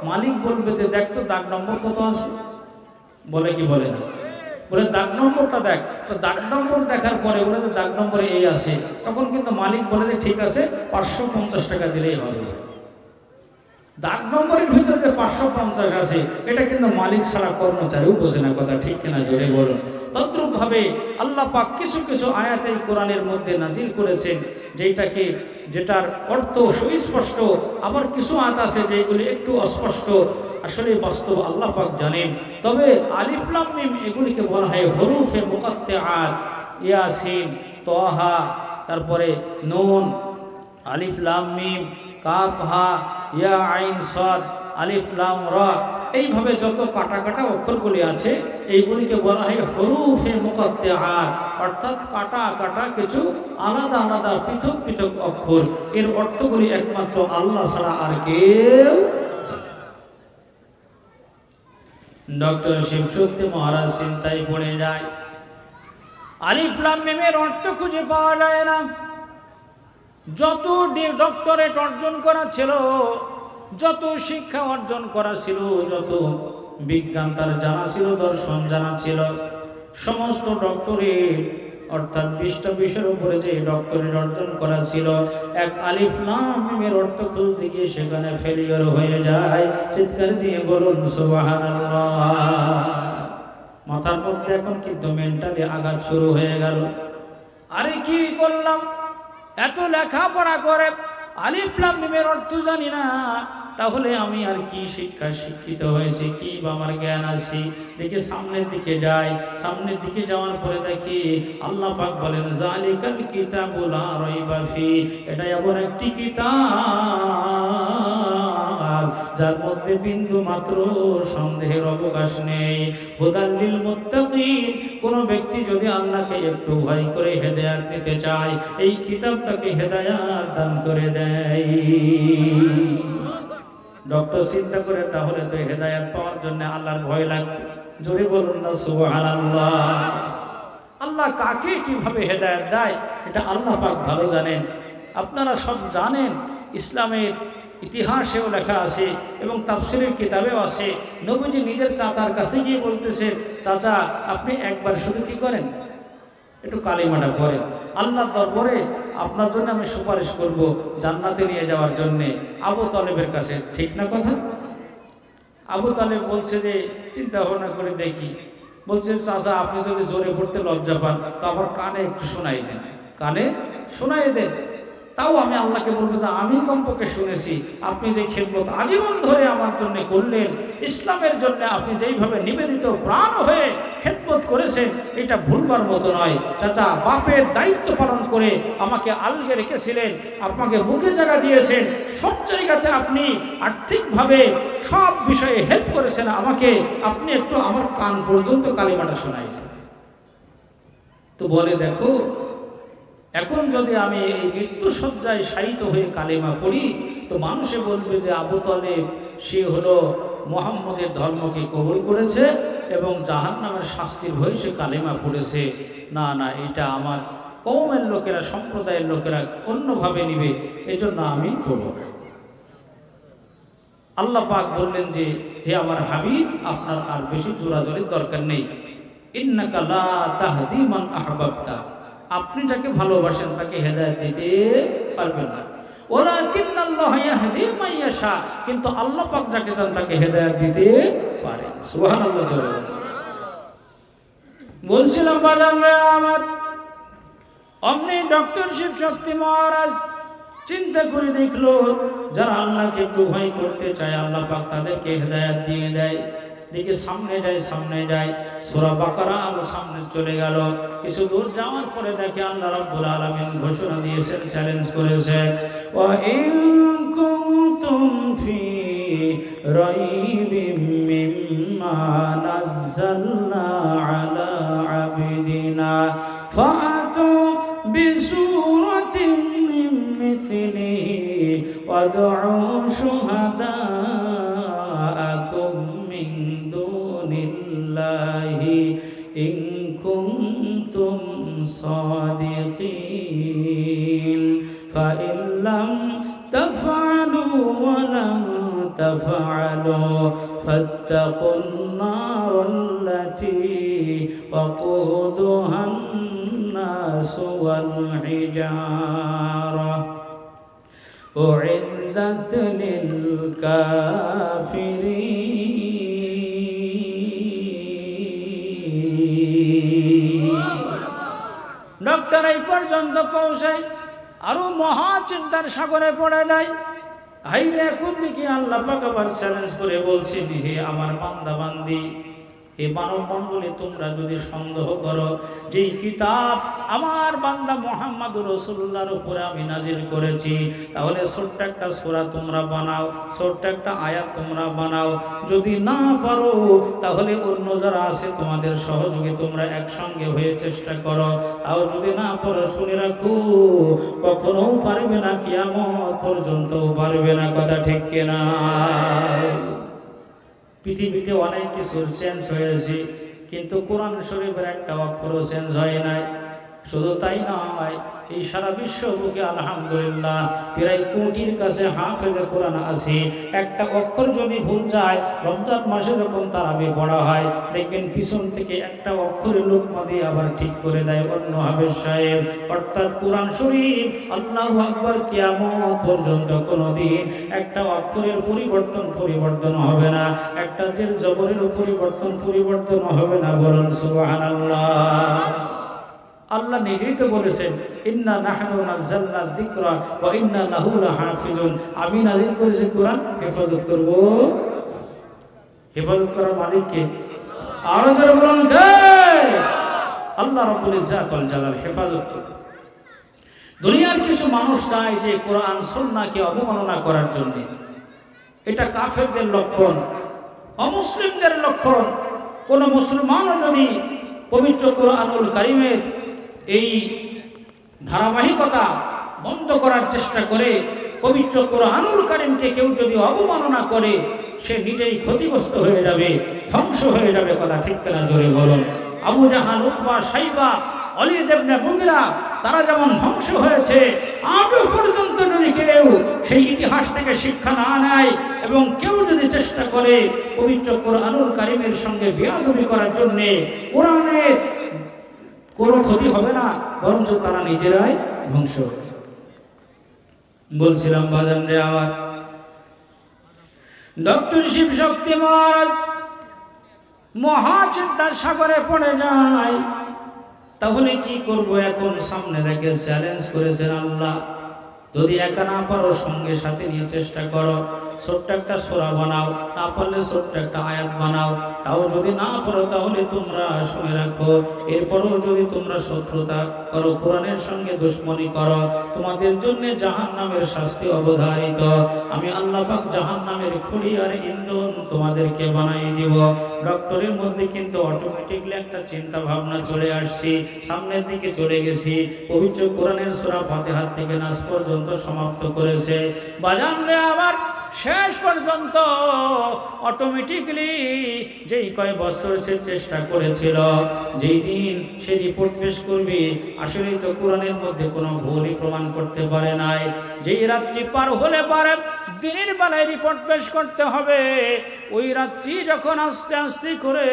মালিক বলবে যে দেখ তো দাগ নম্বর কত আছে, বলে কি বলে না, বলে দাগ নম্বরটা দেখ। তো দাগ নম্বর দেখার পরে বলে যে দাগ নম্বরে এই আছে, তখন কিন্তু মালিক বলে যে ঠিক আছে 550 টাকা দিলেই হবে। দাগ নম্বরের ভিতরে যে 550 আছে, এটা কিন্তু মালিক ছাড়া কর্মচারীও বোঝে না, কথা ঠিক কিনা জোরে বলুন। তদ্রূপ ভাবে আল্লাহ পাক কিছু কিছু আয়াত এই কোরআনের মধ্যে নাজিল করেছেন, যেটার অর্থ সুস্পষ্ট, আবার কিছু আয়াত আছে যেগুলি একটু অস্পষ্ট, আসলে বাস্তব আল্লাহ পাক জানেন। তবে আলিফ লাম মিম এগুলিকে বলা হয় হরুফে মুকাত্তাআত, ইয়াসিন, তাহা, তারপরে নুন, আলিফ লাম মিম, কাফ হা, ইয়া আইন সাদ, আলিফ লাম রা, এইভাবে যত কাটা কাটা অক্ষরগুলি আছে এইগুলিকে বলা হয় হরুফে মুকাত্তাআত, অর্থাৎ কাটা কাটা কিছু আলাদা আলাদা পৃথক পৃথক অক্ষর। এর অর্থগুলি একমাত্র আল্লাহ ছাড়া আর কেউ। ডক্টর শিবশক্তি মহারাজ চিন্তায় পড়ে যায়, আলিফ লাম মিমের অর্থ খুঁজে পাওয়া যায় না। যত ডক্টরেট অর্জন করা ছিল, যত শিক্ষা অর্জন করা ছিল, যত বিজ্ঞান তার জানা ছিল, দর্শন জানা ছিল, সমস্ত ডক্টরেট অর্থাৎ 20টা বিষয়ের উপরে যে ডক্টরেট অর্জন করা ছিল, এক আলিফ লাম মিমের অর্থ খুঁজতে গিয়ে সেখানে ফেলিওর হয়ে যায়। চিৎকার দিয়ে বলুন সুবহানাল্লাহ। মাথার মধ্যে এখন কিন্তু মেন্টালি আঘাত শুরু হয়ে গেল। আরে কি করলাম, এত লেখাপড়া করে আলিফ লাম মিমের অর্থ জানি না, তাহলে আমি আর কি শিক্ষিত হয়েছি, কি বা আমার জ্ঞান আছে। দেখে সামনের দিকে যাই, সামনের দিকে যাওয়ার পরে দেখি আল্লাহ পাক বলেন যালিকাল কিতাবু লা রাইবা ফি, এটা এমন একটি কিতাব যার মধ্যে বিন্দু মাত্র সন্দেহের অবকাশ নেই। হুদাল লিল মুত্তাকিন, কোন ব্যক্তি যদি আল্লাহকে একটু ভয় করে হেদায়েত নিতে চায়, এই কিতাব তাকে হেদায়েত দান করে দেয়। ডক্টর চিন্তা করে তাহলে তো হেদায়েত পাওয়ার জন্য আল্লাহর ভয় লাগবে। জোরে বলুন না সুবহানাল্লাহ। আল্লাহ কাকে কিভাবে হেদায়েত দেয় এটা আল্লাহ পাক ভালো জানেন। আপনারা সব জানেন, ইসলামের ইতিহাসেও লেখা আছে এবং তাফসীরের কিতাবেও আছে। নবীজি নিজের চাচার কাছে গিয়ে বলতেছেন, চাচা আপনি একবার শুধু কি করেন, একটু কালিমাটা করেন, আল্লাহর দরবারে আপনার জন্য আমি সুপারিশ করব জান্নাতে নিয়ে যাওয়ার জন্যে আবু তালেবের কাছে। ঠিক না কথা? আবু তালেব বলছে যে চিন্তা ভাবনা করে দেখি, বলছে চাচা আপনি যদি জোরে পড়তে লজ্জা পান তো আবার কানে একটু শোনাই দেন, কানে শোনাই দেন, তাও আমি আল্লাহকে বলবো যে আমি কমপক্ষে শুনেছি আপনি যে খেদমত আজীবন ধরে আমার জন্য করলেন, ইসলামের জন্য আপনি যেইভাবে নিবেদিত প্রাণ হয়ে খেদমত করেছেন, এটা ভুলবার মতো নয়। চাচা বাপের দায়িত্ব পালন করে আমাকে আলগে রেখেছিলেন, আপনাকে বুকে জায়গা দিয়েছেন, সব জায়গাতে আপনি আর্থিকভাবে সব বিষয়ে হেল্প করেছেন আমাকে, আপনি একটু আমার কান পর্যন্ত কালিমাটা শোনাই। তো বলে দেখো, এখন যদি আমি এই মৃত্যুসজ্জায় শায়িত হয়ে কালেমা পড়ি তো মানুষে বলবে যে আবু তালেব সে হলো মুহাম্মদের ধর্মকে কবুল করেছে এবং জাহান্নামের শাস্তির ভয়ে সে কালেমা পড়েছে। না না, এটা আমার কওমের লোকেরা, সম্প্রদায়ের লোকেরা অন্যভাবে নিবে, এই জন্য আমি পড়ব। আল্লাহ পাক বললেন যে হে আমার হাবিব, আপনার আর বেশি জোরাজোরির দরকার নেই। ইন্নাকা লা তাহদি মান আহবাবতা, আপনি যাকে ভালোবাসেন তাকে হেদায়েত দিতে পারবেন না। ওয়ালাকিন্নাল্লাহা ইয়াহদি মান ইয়াশা, কিন্তু আল্লাহ পাক যাকে চান তাকে হেদায়েত দিতে পারেন। সুবহানাল্লাহ। বলছিলাম বাজারে আমার অমনি ডক্টর শিবশক্তি মহারাজ চিন্তা করে দেখলো, যারা আল্লাহকে একটু ভয় করতে চায় আল্লাহ পাক তাদেরকে হেদায়েত দিয়ে দেয়। দেখে সামনে যায় সূরা বাকারা আরো সামনে চলে গেল। কিছু দূর যাওয়ার পরে দেখে আল্লাহ রাব্বুল আলামিন ঘোষণা দিয়েছেন, চ্যালেঞ্জ করেছেন, ওয়া ইন কুনতুম ফি রাইবিম মিম্মা ما نزلنا على عبدنا فأتوا بسورة من مثله وادعوا شهداءكم من دون الله إن كنتم صادقين فإن لم تفعلوا ولن تفعلوا فاتقوا النار التي وقودها الناس والحجارة أعدت للكافرين ডক্টর এই পর্যন্ত পৌঁছায় আরো মহা চিন্তার সাগরে পড়ে যায়। হাইরে এখন দেখি আল্লাহ পাক আবার চ্যালেঞ্জ করে বলছেন, হে আমার বান্দা বান্দি, হে মানব মণ্ডলী, তোমরা যদি সন্দেহ করো যে কিতাব আমার বান্দা মুহাম্মদুর রাসূলুল্লাহর উপরে আমি নাজিল করেছি, তাহলে ছোট্ট একটা সূরা তোমরা বানাও, ছোট্ট একটা আয়াত তোমরা বানাও। যদি না পারো তাহলে অন্য যারা আছে তোমাদের সহযোগী তোমরা একসঙ্গে হয়ে চেষ্টা করো। তাও যদি না পারো শুনে রাখো, কখনো পারবে না, কিয়ামত পর্যন্ত পারবে না। কথা ঠিক কিনা? পৃথিবীতে অনেক কিছুর চেঞ্জ হয়েছে, কিন্তু কোরআন শরীফের একটা অক্ষরও চেঞ্জ হয় নাই। শুধু তাই নয়, এই সারা বিশ্ব বুকে আলহামদুলিল্লাহ প্রায় কোটির কাছে হাফেজে কোরআন আছে। একটা অক্ষর যদি ভুল যায়, রমজান মাসে যখন তারাবি পড়া হয়, দেখবেন পিছন থেকে একটা অক্ষরে লোকমা দিয়ে আবার ঠিক করে দেয় অন্য হাফেজ সাহেব। অর্থাৎ কোরআন শরীফ আল্লাহু আকবার কিয়ামত পর্যন্ত কোনোদিন একটা অক্ষরের পরিবর্তন হবে না, একটা জের জবরের পরিবর্তন হবে না। বলুন সুবহানাল্লাহ। আল্লাহ নিজেই তো বলেছেন, ইন্না নাহনু নাযালনা যিকরা ওয়া ইন্না লাহু লাহাফিজুন। আমি নাযিল করেছি কোরআন, হেফাজত করব। হেফাজত করার মালিক কে? আরো জোরে বলুন কে? আল্লাহ রাব্বুল ইজ্জাত ওয়াল জালাল হেফাজত করবে। দুনিয়ার কিছু মানুষ চায় যে কোরআন সুন্নাহকে অবমাননা করার জন্য। এটা কাফেরদের লক্ষণ, অমুসলিমদের লক্ষণ। কোন মুসলমানও যদি পবিত্র কোরআনুল কারীমের এই ধারাবাহিকতা বন্ধ করার চেষ্টা করে, পবিত্র কোরআনুল কারীমকে কেউ যদি অবমাননা করে, সে নিজেই ক্ষতিগ্রস্ত হয়ে যাবে, ধ্বংস হয়ে যাবে। কথা ঠিক কিনা? জোরে বলুন। আবু জাহাল, উতবা, সাইবা, ওয়ালিদ ইবনে মুগিরা তারা যেমন ধ্বংস হয়েছে, আজও পর্যন্ত যদি কেউ সেই ইতিহাস থেকে শিক্ষা না নেয় এবং কেউ যদি চেষ্টা করে পবিত্র কোরআনুল কারীমের সঙ্গে বেয়াদবি করার জন্য, কোরআনের কোনো ক্ষতি হবে না, বরঞ্চ তারা নিজেরাই ধ্বংস হবে। বলছিলাম বাজান রে আমার, ডক্টর শিব শক্তি মহারাজ মহাচিন্তার সাগরে পড়ে যায়। তাহলে কি করব এখন? সামনে রেখে চ্যালেঞ্জ করেছেন আল্লাহ, যদি একা না পারো সঙ্গে সাথে নিয়ে চেষ্টা করো, ছোট্ট একটা সূরা বানাও, না পারলে ছোট্ট একটা আয়াত বানাও। তাও যদি না পারো তাহলে তোমরা শুনে রাখো, এরপরও যদি তোমরা শত্রুতা করো, কোরআনের সঙ্গে দুশমনি করো, তোমাদের জন্য জাহান্নামের শাস্তি অবধারিত। আমি আল্লাহ পাক জাহান্নামের খড়ি আর ইন্ধন তোমাদেরকে বানিয়ে দিব। ডক্টরের মধ্যে কিন্তু অটোমেটিকলি একটা চিন্তা ভাবনা চলে আসছে, সামনের দিকে চলে গেছি। পবিত্র কোরআনের সূরা ফাতিহা থেকে নাস পর্যন্ত সমাপ্ত করেছে। বাজান রে আবার শেষ পর্যন্ত অটোমেটিকলি যেই কয় বছর সে চেষ্টা করেছিল, যেই দিন সে রিপোর্ট পেশ করবে, আসলেই তো কোরআনের মধ্যে কোনো ভুলই প্রমাণ করতে পারে নাই। যেই রাত্রি পার হলে পারে দিনের বেলায় রিপোর্ট পেশ করতে হবে, ওই রাত্রি যখন আস্তে আস্তে করে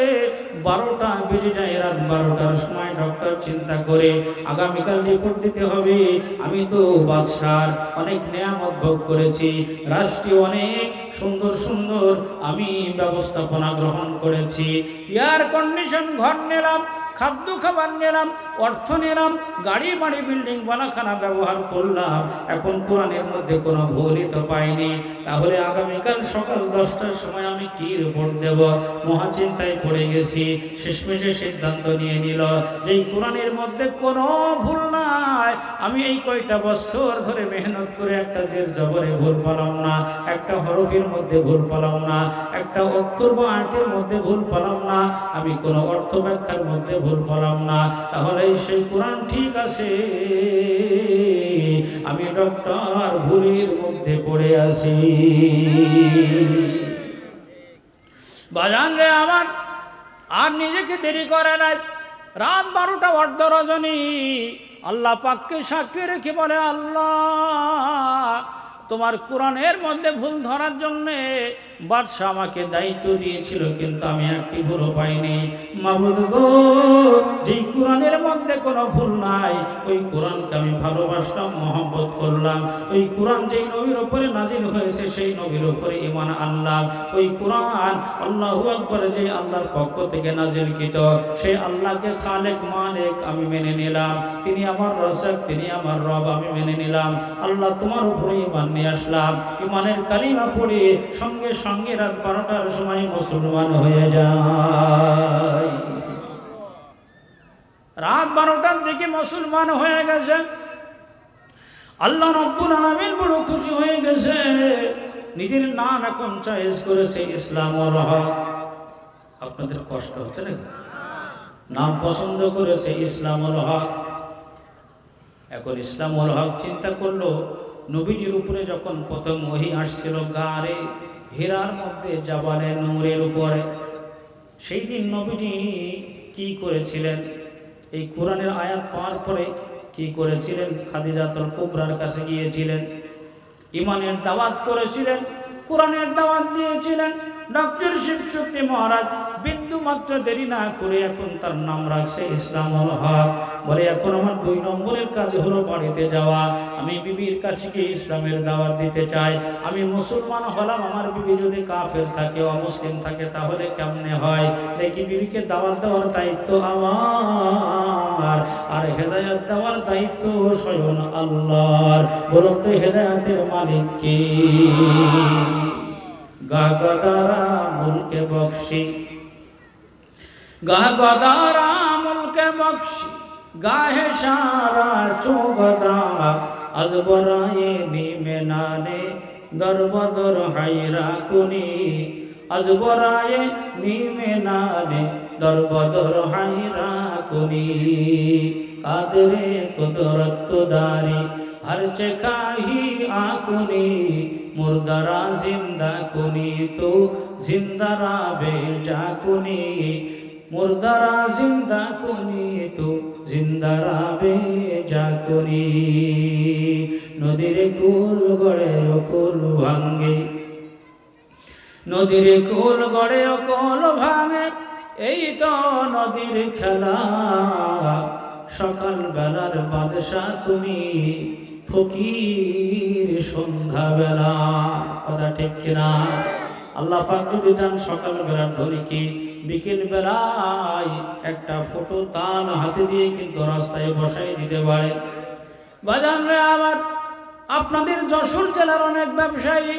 12টা বেজে যায়, রাত 12টার সময় ডক্টর চিন্তা করে আগামীকাল রিপোর্ট দিতে হবে। আমি তো বাদশার অনেক নেয়ামত ভোগ করেছি, রাষ্ট্রীয় অনেক সুন্দর সুন্দর আমি ব্যবস্থাপনা গ্রহণ করেছি, এয়ার কন্ডিশন ঘর নিলাম, খাদ্য খাবার নিলাম, অর্থ নিলাম, গাড়ি বাড়ি বিল্ডিং বালাখানা ব্যবহার করলাম, এখন কোরআনের মধ্যে কোনো ভুলই তো পাইনি। তাহলে আগামীকাল সকাল 10টার সময় আমি কি রিপোর্ট দেব? মহাচিন্তায় পড়ে গেছি। শেষমেশে সিদ্ধান্ত নিয়ে নিল যে এই কোরআনের মধ্যে কোনো ভুল নাই। আমি এই কয়টা বছর ধরে মেহনত করে একটা জের জবরে ভুল পেলাম না, একটা হরফের মধ্যে ভুল পেলাম না, একটা অক্ষর বা আয়াতের মধ্যে ভুল পেলাম না, আমি কোনো অর্থ ব্যাখ্যার মধ্যে ভুল পেলাম না। তাহলে সেই কোরআন ঠিক আছে, আমি ডক্টর ভুলের মধ্যে পড়ে আছি। বাজান রে আমার, আর নিজেকে দেরি করে নাই। রাত 12টা অর্ধ রজনী আল্লাহ পাককে সাক্ষী রেখে বলে, আল্লাহ তোমার কোরআনের মধ্যে ভুল ধরার জন্যে বাদশাহ আমাকে দায়িত্ব দিয়েছিল, কিন্তু আমি একটি ভুলও পাইনি। মাবুদ গো, যেই কোরআনের মধ্যে কোনো ভুল নাই, ওই কোরআনকে আমি ভালোবাসলাম, মহব্বত করলাম। ওই কোরআন যেই নবীর উপরে নাজিল হয়েছে সেই নবীর উপরে ঈমান আনলাম। ওই কোরআন আল্লাহু আকবার যে আল্লাহর পক্ষ থেকে নাজিলকৃত, সেই আল্লাহকে খালেক মালিক আমি মেনে নিলাম। তিনি আমার রাজ্জাক, তিনি আমার রব, আমি মেনে নিলাম। আল্লাহ তোমার উপরে ঈমান নিয়ে আসলাম। ঈমানের কালিমা পড়ে সঙ্গে সঙ্গে রাত 12টার সময় মুসলমান হয়ে যায়। রাত 12টার দিকে মুসলমান হয়ে গেছে। আল্লাহ রাব্বুল আলামিন বড় খুশি হয়ে গেছে। নিজের নাম এখন চয়েস করেছে ইসলামুল হক। আপনাদের কষ্ট হচ্ছে না? নাম পছন্দ করেছে ইসলামুল হক। এখন ইসলামুল হক চিন্তা করলো, নবীজির উপরে যখন প্রথম ওহী আসছিল গারে হীরার মধ্যে জাবালে নূরের উপরে, সেই দিন নবীজি কি করেছিলেন? এই কোরআনের আয়াত পাওয়ার পরে কি করেছিলেন? খাদিজাতুল কুবরার কাছে গিয়েছিলেন, ঈমানের দাওয়াত করেছিলেন, কোরআনের দাওয়াত দিয়েছিলেন। ডক্টর শিবশক্তি মহারাজ বিন্দু মাত্র দেরি না করে এখন তার নাম রাখছে ইসলামুল হক। বলে এখন আমার 2 নম্বরের কাজ হলো বাড়িতে যাওয়া। আমি বিবির কাছে গিয়ে ইসলামের দাওয়াত দিতে চাই। আমি মুসলমান হলাম, আমার বিবি যদি কাফের থাকে, অমুসলিম থাকে, তাহলে কেমনে হয়? দেখি বিবিকে দাওয়াত দেওয়ার দায়িত্ব আমার, আর হেদায়েত দেওয়ার দায়িত্ব স্বয়ং আল্লাহর। বলুন তো হেদায়েতের মালিক কে? গা গদারা মুলকে বখশি, গা গদারা মুলকে বখশি, গাহে সারা চৌগদা আজবরায়ে নিমে নানে দরবদর হাইরা কুনি, আজবরায়ে নিমে নানে দরবদর হাইরা কুনি। কাদরে কুদরত দারি हर चकाही आकुनी, मुर्दरा जिंदा कुनी तो जिंदा राबे जाकुनी, मुर्दरा जिंदा कुनी तो जिंदा राबे जाकुनी। नदीर कुल गड़े अकुल भांगे, नदीर कुल गड़े अकुल भांगे, এই তো নদীর খেলা। সকাল বেলার বাদশাহ তুমি, ফকির সন্ধ্যাবেলা। কথা ঠিক কিনা? আল্লাহ পাক যদি চান সকাল বেলার ধরিকে বিকেল বেলায় একটা ফটো তাল হাতে দিয়ে কিন্তু রাস্তায় বসাই দিতে পারে। বাজান রে আমার, আপনাদের যশোর জেলার অনেক ব্যবসায়ী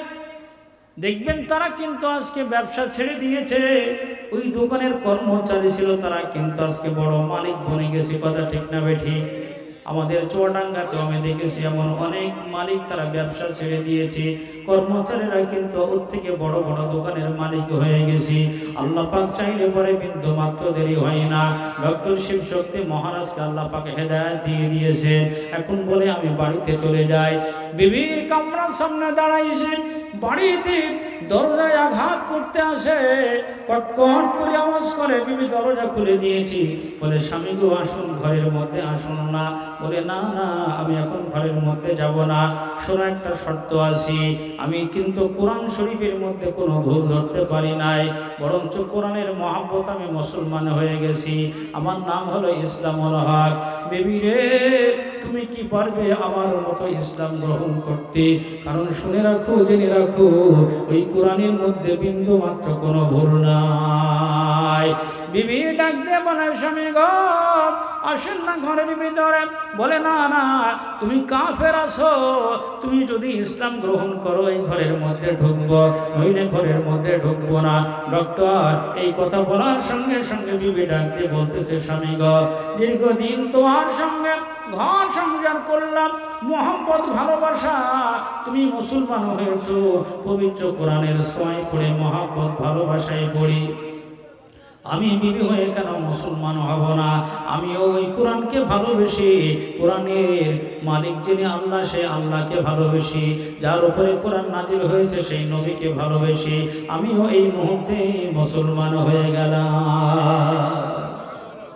দেখবেন তারা কিন্তু আজকে ব্যবসা ছেড়ে দিয়েছে। ওই দোকানের কর্মচারী ছিল, তারা কিন্তু আজকে বড় মালিক বনে গেছে। কথা ঠিক না বেঠি? আমাদের চুয়াডাঙ্গাতেও আমি দেখেছি এমন অনেক মালিক, তারা ব্যবসা ছেড়ে দিয়েছে। কর্মচারীরা কিন্তু ওর থেকে বড় বড় দোকানের মালিক হয়ে গেছে। আল্লাহ পাক চাইলে পরে বিন্দু মাত্র দেরি হয় না। ডক্টর শিবশক্তি মহারাজকে আল্লাহ পাক হেদায়েত দিয়ে দিয়েছে। এখন বলে আমি বাড়িতে চলে যাই। বিবি কামরার সামনে দাঁড়াইছে, বাড়িতে দরজায় আঘাত করতে আসে, কটকট করে আওয়াজ করে। বিবি দরজা খুলে দিয়েছি, বলে স্বামী গো আসুন, ঘরের মধ্যে আসুন না। বলে না না, আমি এখন ঘরের মধ্যে যাব না। শোনো, একটা শর্ত আছে, আমি কিন্তু কোরআন শরীফের মধ্যে কোনো ভুল ধরতে পারি নাই, বরঞ্চ কোরআনের মহব্বত আমি মুসলমান হয়ে গেছি। আমার নাম হলো ইসলামুল হক। বিবি রে, তুমি কি পারবে আমার মতো ইসলাম গ্রহণ করতে? কারণ শুনে রাখো, জেনে রাখো, ওই কোরআনের মধ্যে বিন্দু মাত্র কোনো ভুল নাই। বিবি ডাক দিয়ে বলে, স্বামী গো আসেন না ঘরের ভিতরে। বলে না না, তুমি কাফের আছো, তুমি যদি ইসলাম গ্রহণ করো এই ঘরের মধ্যে ঢুকবো, নইলে ঘরের মধ্যে ঢুকবো না। ডক্টর এই কথা বলার সঙ্গে সঙ্গে বিবি ডাক দিয়ে বলতেছে, স্বামী গো দীর্ঘদিন তোমার সঙ্গে ঘর সংসার করলাম, মোহাম্মত ভালোবাসা, তুমি মুসলমান হয়েছো, পবিত্র কোরআনের ছোঁয়ায় পড়ে মোহাম্মত ভালোবাসায় পড়ি। আমি বিবি হয়ে কেন মুসলমান হব না? আমি ওই কোরআনকে ভালোবেসি, কোরআনের মালিক যিনি আল্লাহ সেই আল্লাহকে ভালোবেসি, যার উপরে কোরআন নাজিল হয়েছে সেই নবীকে ভালোবেসি। আমিও এই মুহূর্তে মুসলমান হয়ে গেলাম।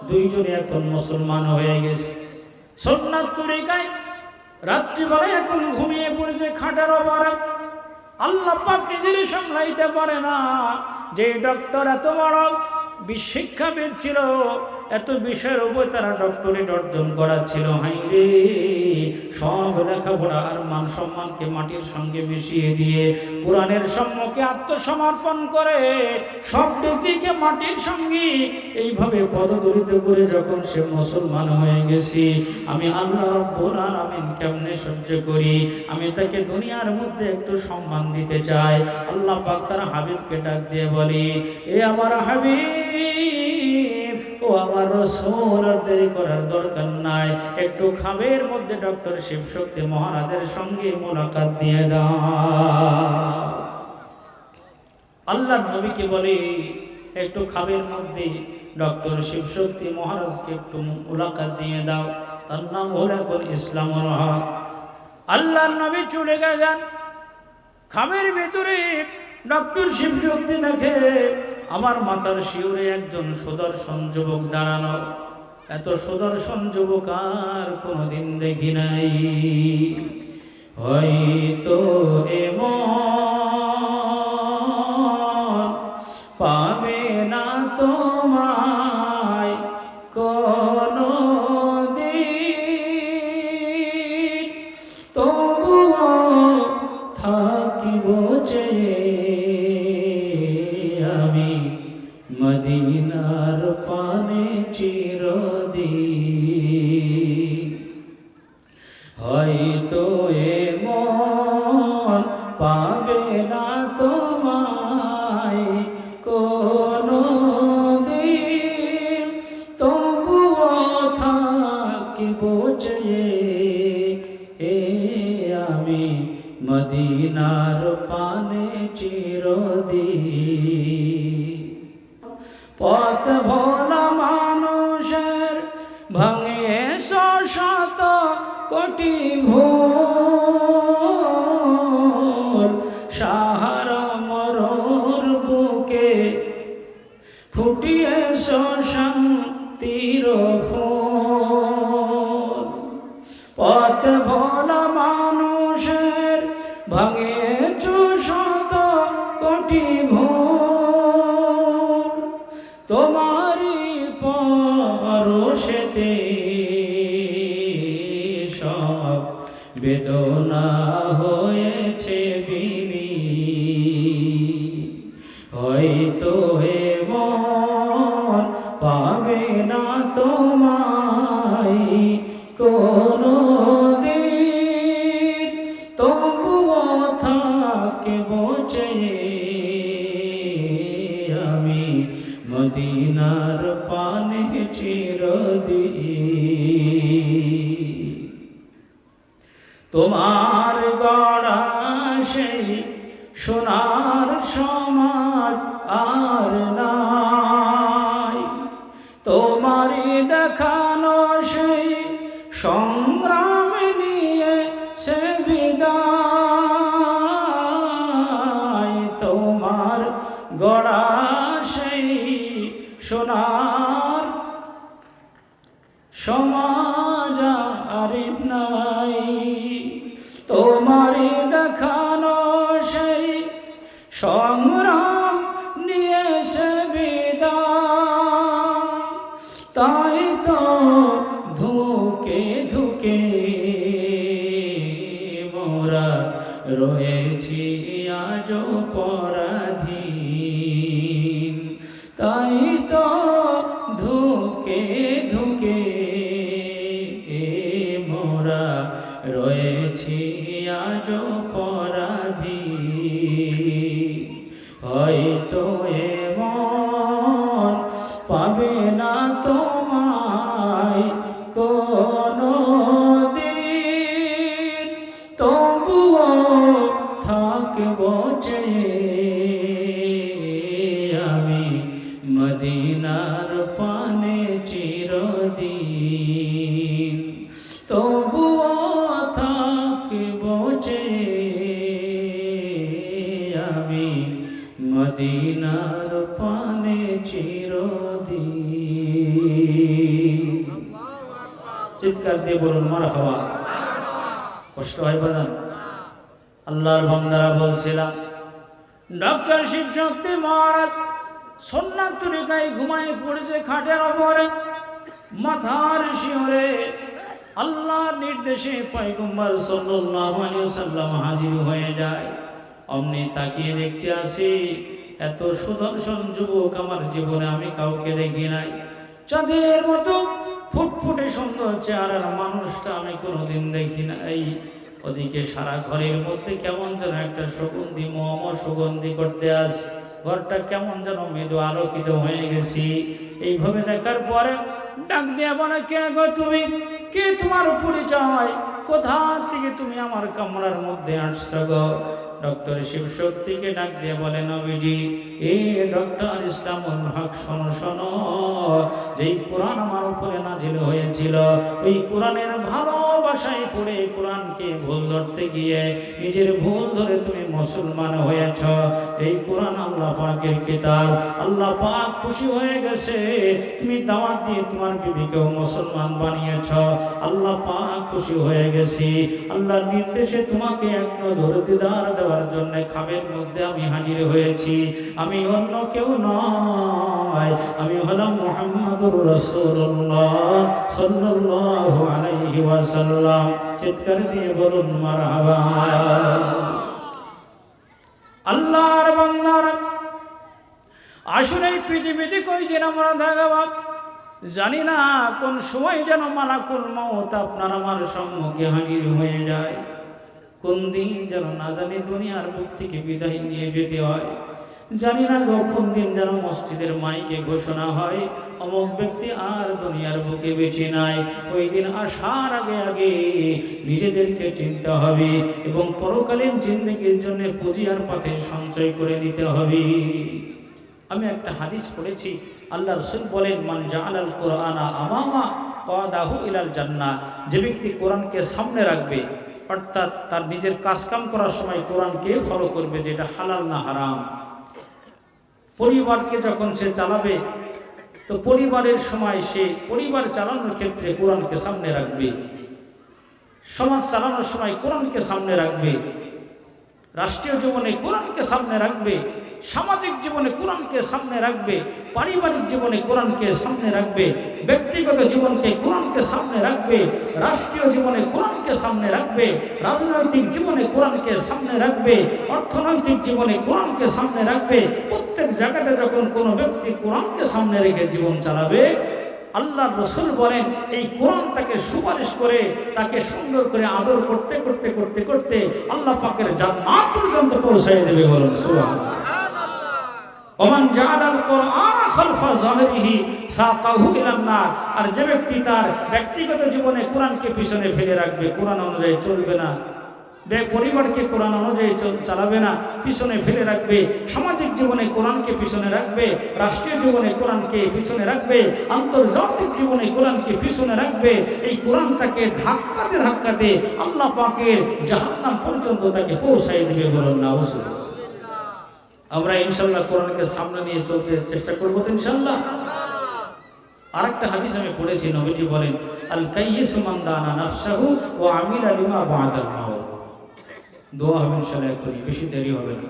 দুইজনে এখন মুসলমান হয়ে গেছে সুন্নাত তরিকায়। রাত্রিবেলায় এখন ঘুমিয়ে পড়েছে খাটের ওপরে। আল্লাহ পাক নিজেরই সামলাইতে পারে না। যে ডক্টর এত বড় শিক্ষাবিদ ছিল, এত বিষয়ের উপর তারা ডক্টরেট অর্জন করা ছিল, হাই রে সব লেখাপড়া আর মান সম্মানকে মাটির সঙ্গে মিশিয়ে দিয়ে কোরআনের সম্মুখে আত্মসমর্পণ করে সব ব্যক্তিকে মাটির সঙ্গে এইভাবে পদদলিত করে যখন সে মুসলমান হয়ে গেছি, আমি আল্লাহ রাব্বুল আলামিন কেমনে সহ্য করি? আমি তাকে দুনিয়ার মধ্যে একটু সম্মান দিতে চাই। আল্লাহ পাক তার হাবিবকে ডাক দিয়ে বলি, এ আমার হাবিব, ও আমার রাসূল, আর দেরি করার দরকার নাই, একটু খামের মধ্যে ডক্টর শিবশক্তি মহারাজের সঙ্গে মোলাকাত দিয়ে দাও। আল্লাহ নবীকে বলে, একটু খামের মধ্যে ডক্টর শিবশক্তি মহারাজকে একটু মোলাকাত দিয়ে দাও। তার নাম হলো এখন ইসলামুল হক। আল্লাহ নবী চলে গেছেন খামের ভিতরে। ডক্টর শিবশক্তি দেখে আমার মাথার শিওরে একজন সুদর্শন যুবক দাঁড়ানো। এত সুদর্শন যুবক আর কোনোদিন দেখি নাই। হয়তো এমন পাবে না তোমায় কোনো দিন, তবুও থাকিব চেয়ে আমি মদিনার পানে চিরদিন। হয়তো এমন পাবে না তোমায় কোনো দিন, তবুও থাকিব চেয়ে আমি মদিনার পানে চিরদিন। পথ ভোলা মানুষের ভাঙে শত কোটি ভুল, সাহারা মরুর বুকে ফুটিয়ে শান্তির ফুল। পথ ভোলা মানুষের ভাঙে শত কোটি ভুল, তোমারি পরশেতে সব বেদনা হয়েছে বিলীন। হয়তো এমন পাবে না তোমায় কোনো দিন, তবুও থাকিব চেয়ে আমি মদিনার পানে চিরদিন। তোমার গড়া সেই সোনার সমাজ আর নাই, তোমারই দেখানো সেই সংগ্রাম নিয়ে সে বিদায়। তোমার গড়া সেই সোনার সমাজ আর নাই, তোমারই দেখানো সেই সংগ্রাম নিয়ে সে রয়েছি আজ পরাধীন। তাই তো ধুকে ধুকে মোরা রয়েছি আজ পরাধীন। হয়তো এমন পাবে না তোমায় কোনো দিন, তবুও থাকব চেয়ে আমি মদিনার পানে চিরদিন। তবুও থাকব চেয়ে আমি মদিনার পানে চিরদিন। চিৎকার দিয়ে বলুন মারহাবা। কষ্ট হয় বাজান? আল্লাহর বান্দারা বলছিলাম, ডক্টর শিবশক্তি মহারাজ সুন্নাত তরিকায় ঘুমায় পড়েছে খাটের ওপরে, মাথার শিওরে আল্লাহর নির্দেশে পয়গম্বর সাল্লাল্লাহু আলাইহি ওয়াসাল্লাম হাজির হয়ে যায়। অমনি তাকিয়ে দেখতে আসি, এত সুদর্শন যুবক আমার জীবনে আমি কাউকে দেখি নাই। চাঁদের মতো ফুটফুটে সুন্দর চেহারার মানুষটা আমি কোনোদিন দেখি নাই। ওদিকে সারা ঘরের মধ্যে কেমন যেন একটা সুগন্ধি মম সুগন্ধি করতে আস, ঘরটা কেমন যেন মৃদু আলোকিত হয়ে গেছি। এইভাবে দেখার পরে ডাক দিয়ে বলে, কে গো তুমি? কে তোমার পরিচয়? কোথা থেকে তুমি আমার কামরার মধ্যে আসছ গো? ডক্টর শিবশক্তিকে ডাক দিয়ে বলে, নবীজি, এ ডক্টর ইসলামুল হক, শোনো শোনো, যেই কোরআন আমার উপরে নাজিল হয়েছিল, ওই কোরআনের ভালোবাসায় পড়ে কোরআনকে ভুল ধরতে গিয়ে নিজের ভুল ধরে তুমি মুসলমান হয়েছ। এই কোরআন আল্লাহ পাকের কিতাব, আল্লাহ পাক খুশি হয়ে গেছে, তুমি দাওয়াত দিয়ে তোমার বিবিকেও মুসলমান বানিয়েছ, আল্লাহ পাক খুশি হয়ে গেছি। আল্লাহর নির্দেশে তোমাকে এক নজর দিদার দেওয়ার জন্য খাবের মধ্যে আমি হাজির হয়েছি। আমি অন্য কেউ নয়, আমি হলাম মুহাম্মদুর রাসূলুল্লাহ সাল্লাল্লাহু আলাইহি ওয়াসাল্লাম। চিৎকার দিয়ে বলুন মারহাবা। আল্লাহর বান্দারা, আসলে এই পৃথিবীতে কয়দিন আমরা থাকব জানি না, কোন সময় যেন মালাকুল মউত আপনার আমার সম্মুখে হাজির হয়ে যায়। কোন দিন যেন না জানি দুনিয়ার বুক থেকে বিদায় নিয়ে যেতে হয়। জানি না গো কোন দিন যেন মসজিদের মাইকে ঘোষণা হয়, অমুক ব্যক্তি আর দুনিয়ার বুকে বেঁচে নাই। ওই দিন আসার আগে আগে নিজেদেরকে চিনতে হবে এবং পরকালীন জিন্দেগির জন্য পুঁজি আর পাথের সঞ্চয় করে নিতে হবে। আমি একটা হাদিস পড়েছি, আল্লাহ রাসূল বলেন, মান জাআলাল কুরআনা আমামা কাদাহু ইলাল জান্নাহ। যে ব্যক্তি কোরআনকে সামনে রাখবে, অর্থাৎ তার নিজের কাজকাম করার সময় কোরআনকে ফলো করবে, যেটা হালাল না হারাম। পরিবারকে যখন সে চালাবে, তো পরিবারের সময় সে পরিবার চালানোর ক্ষেত্রে কোরআনকে সামনে রাখবে, সমাজ চালানোর সময় কোরআনকে সামনে রাখবে, রাষ্ট্রীয় জীবনে কোরআনকে সামনে রাখবে, সামাজিক জীবনে কোরআনকে সামনে রাখবে, পারিবারিক জীবনে কোরআনকে সামনে রাখবে, ব্যক্তিগত জীবনকে কোরআনকে সামনে রাখবে, রাষ্ট্রীয় জীবনে কোরআনকে সামনে রাখবে, রাজনৈতিক জীবনে কোরআনকে সামনে রাখবে, অর্থনৈতিক জীবনে কোরআনকে সামনে রাখবে। প্রত্যেক জায়গাতে যখন কোনো ব্যক্তি কোরআনকে সামনে রেখে জীবন চালাবে, আল্লাহ রাসূল বলেন, এই কোরআন তাকে সুপারিশ করে, তাকে সুন্দর করে আদর করতে করতে করতে করতে আল্লাহ পাকের জান্নাত পর্যন্ত পৌঁছায় দেবে। বলুন সুবহানাল্লাহ। ওমান জাআলাল কুরআনা খালফা যাহরিহি সাকাহু ইলান নার। আর যে ব্যক্তি তার ব্যক্তিগত জীবনে কোরআনকে পিছনে ফেলে রাখবে, কোরআন অনুযায়ী চলবে না, পরিবারকে কোরআন অনুযায়ী চালাবে না, পিছনে ফেলে রাখবে, সামাজিক জীবনে কোরআনকে পিছনে রাখবে, রাষ্ট্রীয় জীবনে কোরআনকে পিছনে রাখবে, আন্তর্জাতিক জীবনে কোরআনকে পিছনে রাখবে, এই কোরআন তাকে ধাক্কাতে ধাক্কাতে আল্লাহ পাকের জাহান্নাম পর্যন্ত তাকে পৌঁছাই দিবে। বলুন নাউজুবিল্লাহ। আমরা ইনশাআল্লাহ কোরআনকে সামনে নিয়ে চলতে চেষ্টা করবো তো ইনশাআল্লাহ। আরেকটা হাদিস আমি পড়েছি, নবীজি বলেন, আল কাইয়িসু মান দানা নাফসাহু ওয়া আমিলা লিমা বা'দাল মাউত। দোয়া হবে ইনশাআল্লাহ, এখনই, বেশি দেরি হবে না।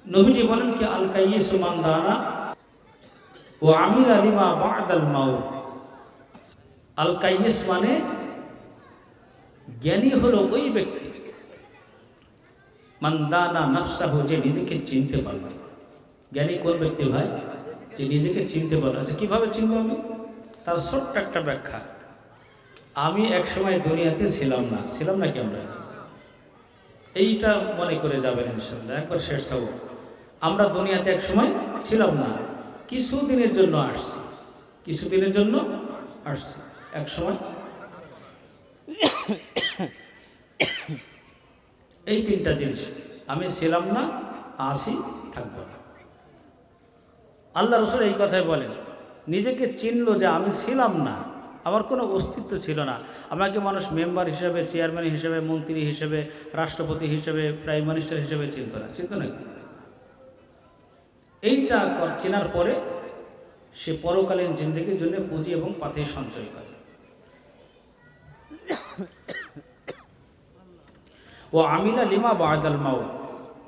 নবীজি বলেন কি, আল কাইয়িসু মান দানা ওয়া আমিলা লিমা বা'দাল মাউত। আল কাইয়িস মানে জ্ঞানী হলো ওই ব্যক্তি মান দানা নাফসাহু, যে নিজেকে চিনতে পারবে। জ্ঞানী কোন ব্যক্তি ভাই? যে নিজেকে চিনতে পারবে। আচ্ছা কীভাবে চিনব আমি? তার ছোট্ট একটা ব্যাখ্যা। আমি একসময় দুনিয়াতে ছিলাম নাকি আমরা? এইটা মনে করে যাবেন ইনশাআল্লাহ, একবার শেষ হব। আমরা দুনিয়াতে একসময় ছিলাম না, কিছুদিনের জন্য আসছি, কিছুদিনের জন্য আসছি। একসময় এই তিনটা জিনিস, আমি ছিলাম না, আসি, থাকবো না। আল্লাহ রসুল এই কথাই বলেন, নিজেকে চিনলো যে আমি ছিলাম না, আমার কোনো অস্তিত্ব ছিল না। আমাকে মানুষ মেম্বার হিসেবে, চেয়ারম্যান হিসেবে, মন্ত্রী হিসেবে, রাষ্ট্রপতি হিসেবে, প্রাইম মিনিস্টার হিসেবে চিনত না। এইটা চেনার পরে সে পরকালীন জিন্দেগির জন্য পুঁজি এবং পাথেয় সঞ্চয় করে। ও আমিলা লিমা বাদাল মাউত,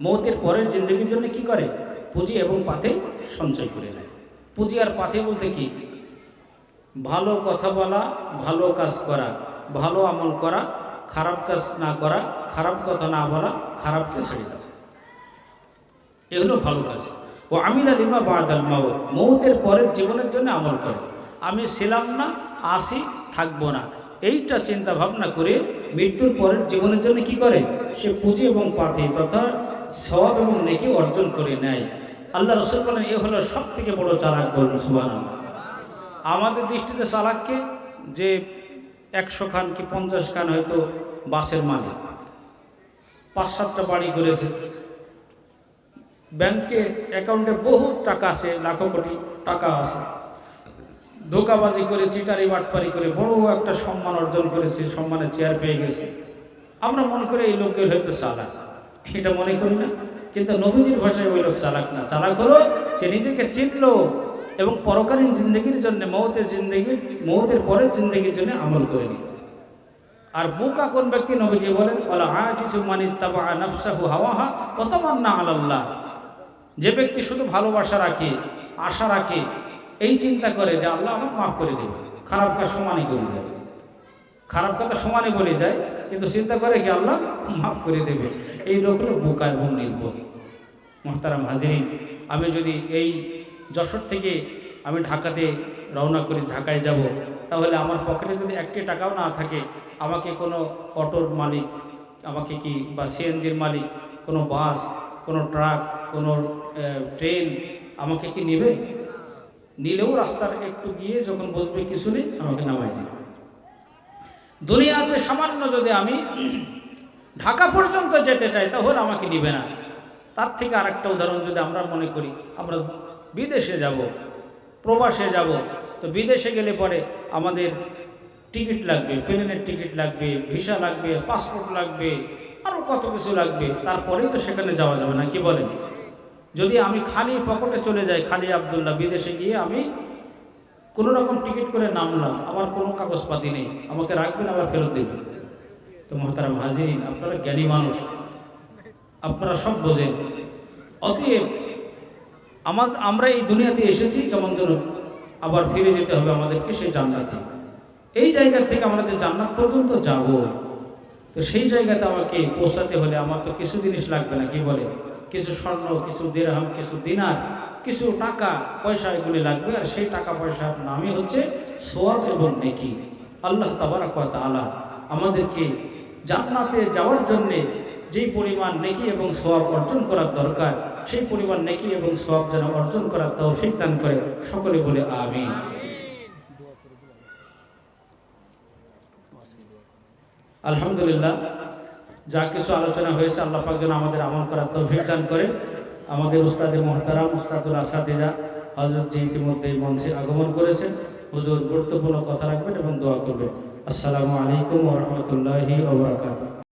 মৌতের পরের জিন্দেগির জন্য কি করে? পুঁজি এবং পাথেয় সঞ্চয় করে নেয়। পুঁজি আর পাথেয় বলতে কি? ভালো কথা বলা, ভালো কাজ করা, ভালো আমল করা, খারাপ কাজ না করা, খারাপ কথা না বলা, খারাপকে ছেড়ে দেওয়া, এগুলো ভালো কাজ। ও আমিলা লিমা বাদাল মাউত, মৌতের পরের জীবনের জন্য আমল করে। আমি ছিলাম না, আসি, থাকবো না, এইটা চিন্তা ভাবনা করে মৃত্যুর পরের জীবনের জন্য কি করে? সে পুঁজি এবং পাথেয় তথা সওয়াব এবং নেকি অর্জন করে নেয়। আল্লাহ রাসূল বলেন, এ হলো সব থেকে বড় চালাক। বলুন সুবহানাল্লাহ। আমাদের দৃষ্টিতে চালাককে যে 100 খান কি 50 খান হয়তো বাসের মালিক, 5-7টা বাড়ি করেছে, ব্যাংকে অ্যাকাউন্টে বহু টাকা আছে, লাখো কোটি টাকা আছে, ধোকাবাজি করে, চিটারি বাটপারি করে বড় একটা সম্মান অর্জন করেছে, সম্মানের চেয়ার পেয়ে গেছে। আমরা মনে করি এই লোকের হয়তো চালাক, এটা মনে করি না। কিন্তু নবীজির ভাষায় ওই লোক চালাক না। চালাক হলো যে নিজেকে চিনল এবং পরকালীন জিন্দগির জন্য, মৌতের পরের জিন্দগির জন্য আমল করে নিল। আর বোকা কোন ব্যক্তি? নবীজি বলেন, ওয়ালা আতিসু মান ইত্তাবা নাফসাহু হাওয়াহা ওয়া তামান্না আলাল্লাহ, যে ব্যক্তি শুধু ভালোবাসা রাখে, আশা রাখে, এই চিন্তা করে যে আল্লাহ আমাকে মাফ করে দেবে, খারাপ কাজ সমানই করে যায়, খারাপ কথা সমানই বলে যায়, কিন্তু চিন্তা করে কি আল্লাহ মাফ করে দেবে, এই লোক হলো বোকা এবং নির্বোধ। মুহতারাম হাজিরিন, আমি যদি এই যশোর থেকে আমি ঢাকাতে রওনা করি, ঢাকায় যাব, তাহলে আমার পকেটে যদি 1টি টাকাও না থাকে, আমাকে কোনো অটোর মালিক আমাকে কি, বা সিএনজির মালিক, কোনো বাস, কোনো ট্রাক, কোনো ট্রেন আমাকে কি নেবে? নিলেও রাস্তার একটু গিয়ে যখন বসবে কিছু নেই, আমাকে নামাই নেবে। দুনিয়াতে সামান্য যদি আমি ঢাকা পর্যন্ত যেতে চাই, তাহলে আমাকে নিবে না। তার থেকে আরেকটা উদাহরণ যদি আমরা মনে করি, আমরা বিদেশে যাব, প্রবাসে যাব, তো বিদেশে গেলে পরে আমাদের টিকিট লাগবে, প্লেনের টিকিট লাগবে, ভিসা লাগবে, পাসপোর্ট লাগবে, আরও কত কিছু লাগবে, তারপরেই তো সেখানে যাওয়া যাবে না, কি বলেন? যদি আমি খালি পকেটে চলে যাই, খালি আবদুল্লাহ, বিদেশে গিয়ে আমি কোনো রকম টিকিট করে নামলাম, আমার কোনো কাগজপাতি নেই, আমাকে রাখবেন আবার ফেরত দেবেন? তো মুহতারাম হাজিরিন, আপনারা জ্ঞানী মানুষ, আপনারা সব বোঝেন। অতএব আমরা এই দুনিয়াতে এসেছি কেমন যেন আবার ফিরে যেতে হবে আমাদেরকে সেই জান্নাতে। এই জায়গা থেকে আমরা যে জান্নাত পর্যন্ত যাব, তো সেই জায়গাতে আমাকে পৌঁছাতে হলে আমার তো কিছু জিনিস লাগবে না, কি বলে? কিছু স্বর্ণ, কিছু দিরহাম, কিছু দিনার, কিছু টাকা পয়সা, এগুলি লাগবে। আর সেই টাকা পয়সার নামই হচ্ছে সওয়াব এবং নেকি। আল্লাহ তাবারাক ওয়া তাআলা আমাদেরকে জান্নাতে যাওয়ার জন্যে যেই পরিমাণ নেকি এবং সওয়াব অর্জন করার দরকার, সেই পরিমাণ নেকি এবং সওয়াব যেন অর্জন করার তৌফিক দান করে। সকলে বলে আমিন। আলহামদুলিল্লাহ, যা কিছু আলোচনা হয়েছে, আল্লাহ পাক যেন আমাদের আমল করার তৌফিক দান করে। আমাদের উস্তাদের মুহতারাম, উস্তাদুল আসাতিজা হযরত জি ইতিমধ্যেই মঞ্চে আগমন করেছেন। হুজুর গুরুত্বপূর্ণ কথা রাখবেন এবং দোয়া করবেন। আসসালামু আলাইকুম ওয়া রাহমাতুল্লাহি ওয়া বারাকাতুহু।